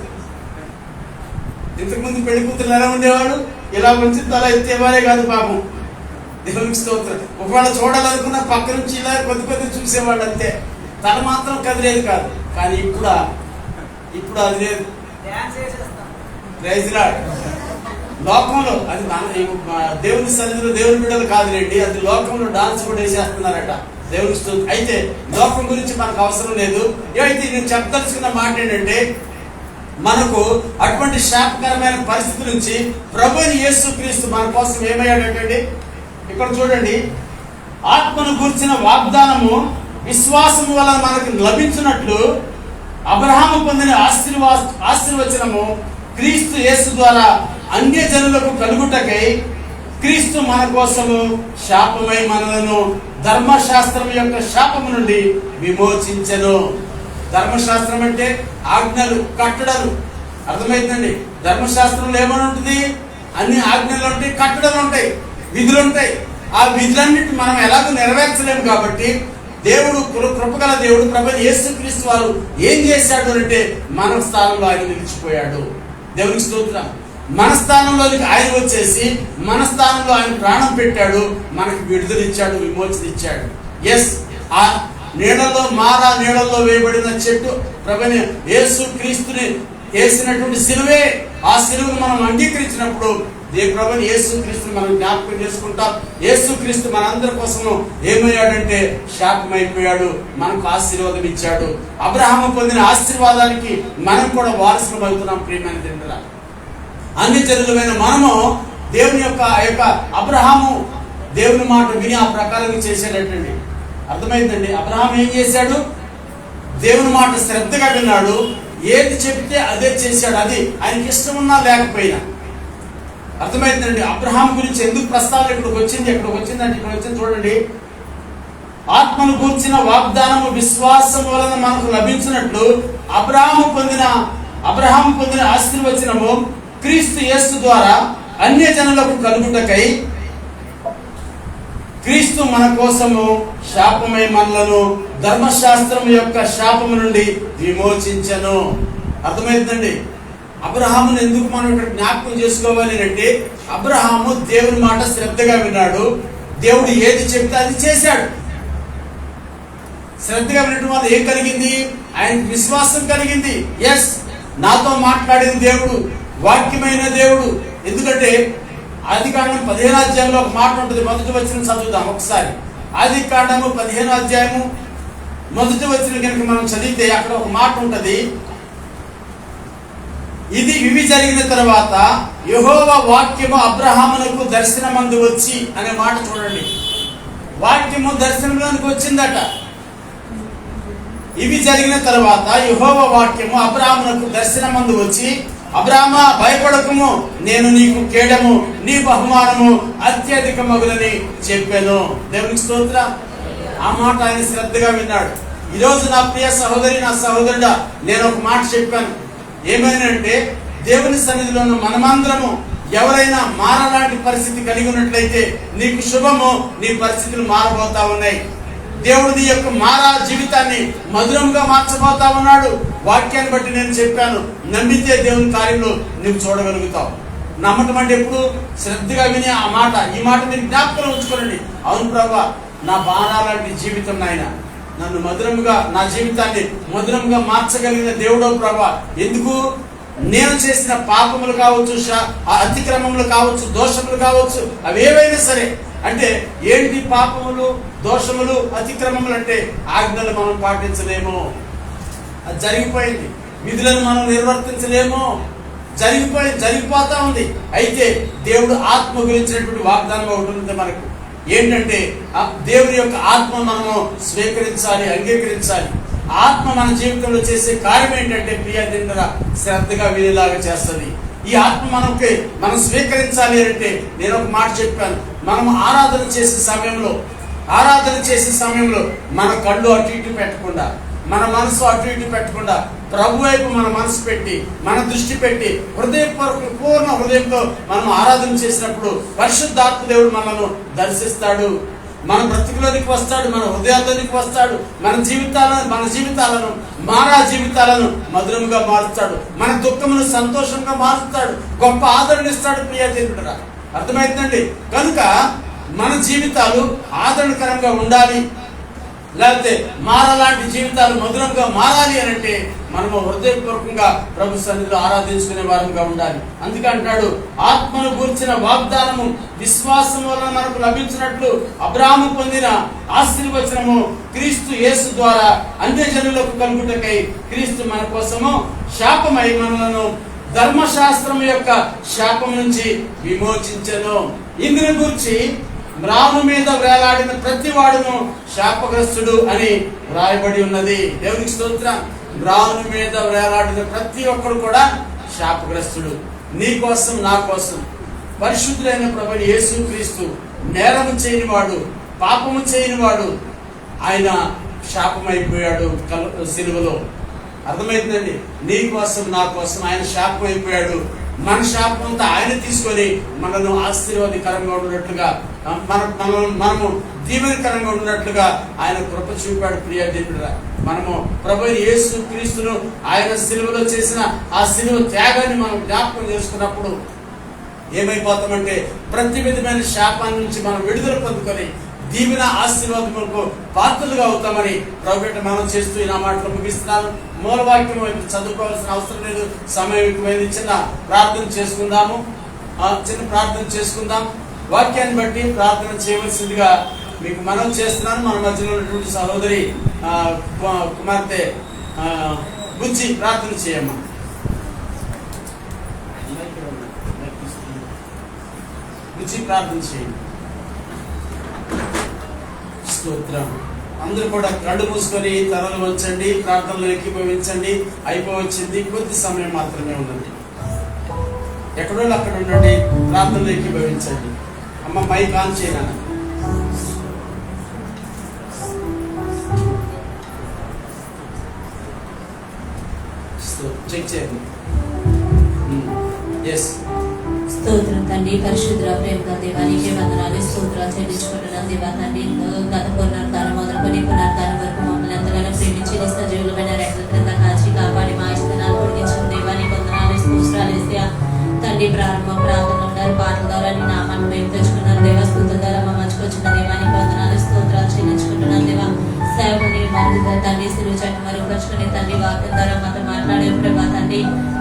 ఇంతకుముందు పెళ్లి కూతురు ఎలా ఉండేవాడు? ఇలా వచ్చి తల ఎత్తేవారే కాదు పాపం. దేవునికి స్తోత్రం. ఒకవేళ చూడాలనుకున్న పక్క నుంచి ఇలా కొద్ది చూసేవాడు అంతే, తల మాత్రం కదిలేదు కాదు. కానీ ఇప్పుడు అది లేదు. Praise Lord. లోకంలో అది దేవుని సన్నిధిలో దేవుని బిడ్డలు కాదులేండి, అది లోకంలో డాన్స్ కూడా వేసేస్తున్నారట. దేవుని స్తోత్రం. అయితే లోకం గురించి మనకు అవసరం లేదు. అయితే నేను చెప్పదలుచుకున్న మాట ఏంటంటే, మనకు అటువంటి శాపకరమైన పరిస్థితి నుంచి ప్రభువైన యేసుక్రీస్తు మన కోసం ఏమయ్యాడంటే, ఇక్కడ చూడండి, ఆత్మను గురించిన వాగ్దానము విశ్వాసము వలన మనకు లభించినట్లు అబ్రహాము పొందిన ఆశీర్వచనము క్రీస్తు యేసు ద్వారా అన్యజనులకు కలుగుటకై క్రీస్తు మన కోసము శాపమై మనలను ధర్మశాస్త్రం యొక్క శాపము నుండి విమోచించెను. ధర్మశాస్త్రం అంటే ఆజ్ఞలు, కట్టడలు. అర్థమైందండి? ధర్మశాస్త్రంలో ఏమని ఉంటుంది? అన్ని ఆజ్ఞలు ఉంటాయి, కట్టడలు ఉంటాయి, విధులు ఉంటాయి. ఆ విధులన్నిటి మనం ఎలాగో నెరవేర్చలేము. కాబట్టి దేవుడు, కృపగల దేవుడు ప్రభువైన యేసుక్రీస్తు వారు ఏం చేశాడు అంటే, మన స్థానంలో ఆయన నిలిచిపోయాడు. దేవునికి స్తోత్రం. మన స్థానంలోనికి ఆయన వచ్చేసి మన స్థానంలో ఆయన ప్రాణం పెట్టాడు, మనకు విడుదల ఇచ్చాడు, విమోచన ఇచ్చాడు. ఎస్, ఆ నీడల్లో నీడల్లో వేయబడిన చెట్టు ప్రభువైన యేసుక్రీస్తుని వేసినటువంటి సిలువే. ఆ సిలువను మనం అంగీకరించినప్పుడు ప్రభువైన యేసుక్రీస్తుని మనం జ్ఞాపకం చేసుకుంటాం. యేసుక్రీస్తు మనందరి కోసము ఏమయ్యాడంటే శాపమైపోయాడు, మనకు ఆశీర్వాదం ఇచ్చాడు. అబ్రహాము పొందిన ఆశీర్వాదానికి మనం కూడా వారసులం అవుతున్నాం. ప్రియమైన తండ్రులారా, అన్ని జనులమైన మనము దేవుని యొక్క అబ్రహాము దేవుని మాట విని ఆ ప్రకారంగా చేసేటట్టండి. అర్థమైందండి? అబ్రహాం ఏం చేశాడు? దేవుని మాట శ్రద్ధగా విన్నాడు, ఏది చెప్తే అదే చేశాడు. అది ఆయనకి ఇష్టం ఉన్నా లేకపోయినా. అర్థమైందండి? అబ్రహాం గురించి ఎందుకు ప్రస్తావన ఇక్కడికి వచ్చింది అంటే, ఇక్కడ వచ్చింది చూడండి. ఆత్మను గూర్చిన వాగ్దానము విశ్వాసం వలన మనకు లభించినట్లు అబ్రహాము పొందిన ఆశీర్వచనము క్రీస్తు యేసు ద్వారా అన్యజనులకు కలుగుటకై క్రీస్తు మన కోసము శాపమై మనలను ధర్మశాస్త్రం యొక్క శాపము నుండి విమోచించెను. అర్థమైందండి? అబ్రహామును ఎందుకు మనం ఇక్కడ జ్ఞాపకం చేసుకోవాలి అంటే, అబ్రహాము దేవుని మాట శ్రద్ధగా విన్నాడు, దేవుడు ఏది చెప్తే అది చేశాడు. శ్రద్ధగా వినటం వల్ల ఏం కలిగింది? ఆయనకు విశ్వాసం కలిగింది. ఎస్, నాతో మాట్లాడిన దేవుడు వాక్యమైన దేవుడు. ఎందుకంటే ఆదికాండం 15వ అధ్యాయంలో ఒక మాట ఉంటుంది. మొదటి వచనం చదువుదాం ఒకసారి. ఆదికాండము 15వ అధ్యాయము మొదటి వచనం కనుక మనం చదివితే అక్కడ ఒక మాట ఉంటుంది. ఇవి జరిగిన తర్వాత యెహోవా వాక్యము అబ్రహామునకు దర్శనమందు వచ్చి అనే మాట చూడండి. వాక్యము దర్శనంలోనికి వచ్చిందట. ఇవి జరిగిన తర్వాత యెహోవా వాక్యము అబ్రహామునకు దర్శనమందు వచ్చి, అబ్రహామా భయపడకము, నేను నీకు కేడము, నీ బహుమానము అత్యధికమగులని చెప్పాను. దేవునికి స్తోత్రం. ఆ మాట ఆయన శ్రద్ధగా విన్నాడు. ఈరోజు నా ప్రియ సహోదరి, నా సహోదరుడా, నేను ఒక మాట చెప్పాను. ఏమైనంటే, దేవుని సన్నిధిలో ఉన్న మనమందరము ఎవరైనా మారలాంటి పరిస్థితి కలిగి ఉన్నట్లయితే నీకు శుభము, నీ పరిస్థితులు మారబోతా ఉన్నాయి. దేవుడు నీ యొక్క మారా జీవితాన్ని మధురంగా మార్చబోతా ఉన్నాడు. వాక్యాన్ని బట్టి నేను చెప్పాను. నమ్మితే దేవుని కార్యంలో నువ్వు చూడగలుగుతావు. నమ్మటం అంటే ఎప్పుడు? శ్రద్ధగా విని ఈ మాట మీరు జ్ఞాపకం ఉంచుకోనండి. అవును ప్రభా, నా బాణాలాంటి జీవితం నాయన, నన్ను మధురముగా, నా జీవితాన్ని మధురంగా మార్చగలిగిన దేవుడో ప్రభా. ఎందుకు? నేను చేసిన పాపములు కావచ్చు, అతిక్రమములు కావచ్చు, దోషములు కావచ్చు, అవి ఏవైనా సరే అంటే ఏంటి పాపములు, దోషములు, అతిక్రమములు అంటే ఆజ్ఞలు మనం పాటించలేము, అది జరిగిపోయింది. విధులను మనం నిర్వర్తించలేము, జరిగిపోతా ఉంది. అయితే దేవుడు ఆత్మ గురించినటువంటి వాగ్దానం ఒకటి ఉంది మనకు. ఏంటంటే దేవుని యొక్క ఆత్మ మనము స్వీకరించాలి, అంగీకరించాలి. ఆత్మ మన జీవితంలో చేసే కార్యం ఏంటంటే ప్రియ దిండరా శ్రద్ధగా వినేలాగా చేస్తుంది. ఈ ఆత్మ మనం స్వీకరించాలి అంటే నేను ఒక మాట చెప్పాను. మనం ఆరాధన చేసే సమయంలో మన కళ్ళు అటు ఇటు పెట్టకుండా, మన మనసు అటు ఇటు పెట్టకుండా ప్రభు వైపు మన మనసు పెట్టి, మన దృష్టి పెట్టి పూర్ణ హృదయంతో మనం ఆరాధన చేసినప్పుడు పరిశుద్ధాత్మ దేవుడు మనల్ని దర్శిస్తాడు, మన బ్రతుకులోనికి వస్తాడు, మన హృదయాల్లోనికి వస్తాడు, మన జీవితాలను మారా జీవితాలను మధురముగా మారుస్తాడు, మన దుఃఖమును సంతోషంగా మారుస్తాడు, గొప్ప ఆదరణ ఇస్తాడు. ప్రియజనుడురా, అర్థమైందండి? కనుక మన జీవితాలు ఆదరణకరంగా ఉండాలి, లేకపోతే మారలాంటి జీవితాలు మధురంగా మారాలి అని అంటే మనము హృదయపూర్వకంగా ప్రభు సన్నిధిలో ఆరాధించుకునే వారంగా ఉండాలి. అందుకే అంటాడు, ఆత్మను గూర్చిన వాగ్దానము విశ్వాసం వలన మనకు లభించినట్లు అబ్రాహాము పొందిన ఆశీర్వచనము క్రీస్తు యేసు ద్వారా అన్యజనులకు కలుగుటకై క్రీస్తు మన కోసము శాపమై మనలను ధర్మశాస్త్రం యొక్క శాపం నుంచి విమోచించెను. ఇందుని గురించి మ్రాను మీద వేలాడిన ప్రతి వాడును శాపగ్రస్తుడు అని వ్రాయబడి ఉన్నది. దేవునికి స్తోత్రం. మ్రాను మీద వేలాడిన ప్రతి ఒక్కరు కూడా శాపగ్రస్తుడు. నీ కోసం, నా కోసం పరిశుద్ధులైన ప్రభువు యేసు క్రీస్తు నేరము చేయనివాడు, పాపము చేయనివాడు, ఆయన శాపమైపోయాడు సిలువలో. అర్థమైందండి? నీ కోసం, నా కోసం ఆయన శాపం అయిపోయాడు. మన శాపం అంతా ఆయన తీసుకొని మనను ఆశీర్వాదకరంగా ఉన్నట్లుగా, మనము దీవెనకరంగా ఉన్నట్లుగా ఆయన కృప చూపాడు. ప్రియదేవుడురా, మనము ప్రభువైన యేసు క్రీస్తును ఆయన సిలువలో చేసిన ఆ సిలువ త్యాగాన్ని మనం జ్ఞాపకం చేసుకున్నప్పుడు ఏమైపోతామంటే ప్రతి విధమైన శాపాన్ని నుంచి మనం విడుదల పొందుకొని దీవెన ఆశీర్వాదములకు పాత్రలుగా అవుతామని ప్రభుపేట మనం చేస్తూ ఈ నా మాటలు ముగిస్తున్నాను. మూలవాక్యం చదువుకోవాల్సిన అవసరం లేదు, సమయం ఎక్కువైంది. చిన్న ప్రార్థన చేసుకుందాం. వాక్యాన్ని బట్టి ప్రార్థన చేయవలసిందిగా మీకు మనం చేస్తున్నాను. మన మధ్యలో ఉన్నటువంటి సహోదరి కుమార్తె బుజ్జి ప్రార్థన చేయమ్మా. బుజ్జి ప్రార్థన చేయండి. స్తోత్రం. అందరూ కూడా కళ్ళు మూసుకొని తలలు వంచండి, ప్రార్థనలు ఏకీభవించండి. అయిపోవచ్చింది, కొద్ది సమయం మాత్రమే ఉన్నది. ఎక్కడో అక్కడ ఉండండి, ప్రార్థనలు ఏకీభవించండి. అమ్మ మైక్ ఆన్ చేయనా? చెక్ చేయండి. ఎస్. స్తోత్రం తండ్రి, పరిశుద్ధ ప్రేమ దేవానికి వందనాలు, స్తోత్రాలు చెల్లించుకుంటున్నాం దేవా తండ్రి. గత పునరుద్ధానం మొదలుకొని పునరుద్ధానం వరకు మమ్మల్ని ఎంతగానో ప్రేమించి సజీవులమైన రెక్కల క్రింద కాచి కాపాడి మా ఇష్టనాలు పొడిగించిన దేవానికి వందనాలు, స్తోత్రాలు వేసా తండ్రి. ప్రారంభ ప్రార్థన ఉన్నారు, పాటల ద్వారా నీ నామాన్ని మేము తెచ్చుకున్నారు దేవా. స్తుతుల ద్వారా మా మధ్యకు వచ్చిన దేవానికి వందనాలు, స్తోత్రాలు చెల్లించుకుంటున్నాం దేవా. సేవకుని మరుగుగా తండ్రి సిలువ చెట్టు మరుగుపరుచుకుని తండ్రి వాక్యం ద్వారా మాతో మాట్లాడే ప్రభా తండ్రి.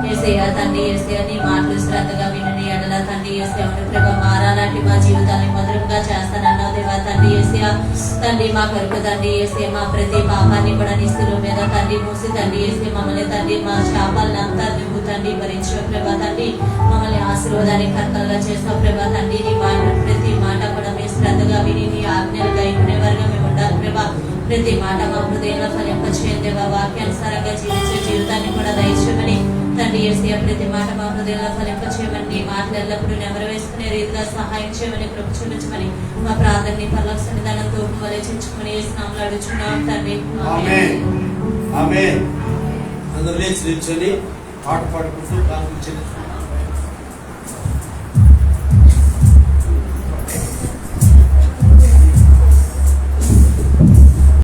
ఏసయ్యా తండ్రి, ఏసయ్యా నీ మాటలు శ్రద్ధగా వినని ఎడల తండ్రి ఏసయ్యా ప్రభా మారాలంటే మా జీవితాన్ని మధురంగా చేస్తానన్నావు దేవా తండ్రి. ఏసయ్యా తండ్రి మా కొరకు తండ్రి ఏసయ్యా మా ప్రతి పాపాన్ని కూడా నీ సిలువ మీద తండ్రి మూసి తండ్రి ఏసయ్యా మమ్మల్ని తండ్రి మా శాపాలను అంతా నువ్వు తండ్రి భరించావు ప్రభా తండ్రి. మమ్మల్ని ఆశీర్వాదాన్ని కర్తలుగా చేస్తావు ప్రభా తండ్రి. నీ మాట ప్రతి మాట కూడా మేము శ్రద్ధగా విని నీ ఆజ్ఞలు గైకునే వారుగా మేము ఉండాలి ప్రభా. ప్రతి మాట మా హృదయంలో ఫలింపచేయండి దేవా. వాక్యానుసారంగా జీవించే జీవితాన్ని కూడా దయచేయమని తండ్రి ఏసయ్యా ప్రతి మాట మా హృదయంలో ఫలింపచేయమని, నీ మాటలు ఎల్లప్పుడూ నెమరు వేసుకునే రీతిగా సహాయం చేయమని, కృప చూపించమని మా ప్రార్థనని పరలోక సన్నిధానంతో వలచించుకుని యేసునామములో అడుగుచున్నాం తండ్రి. ఆమేన్. ఆమేన్. అందరూ లేచి నిల్చొని పాట పాడుకుంటూ ప్రార్థన చేయండి.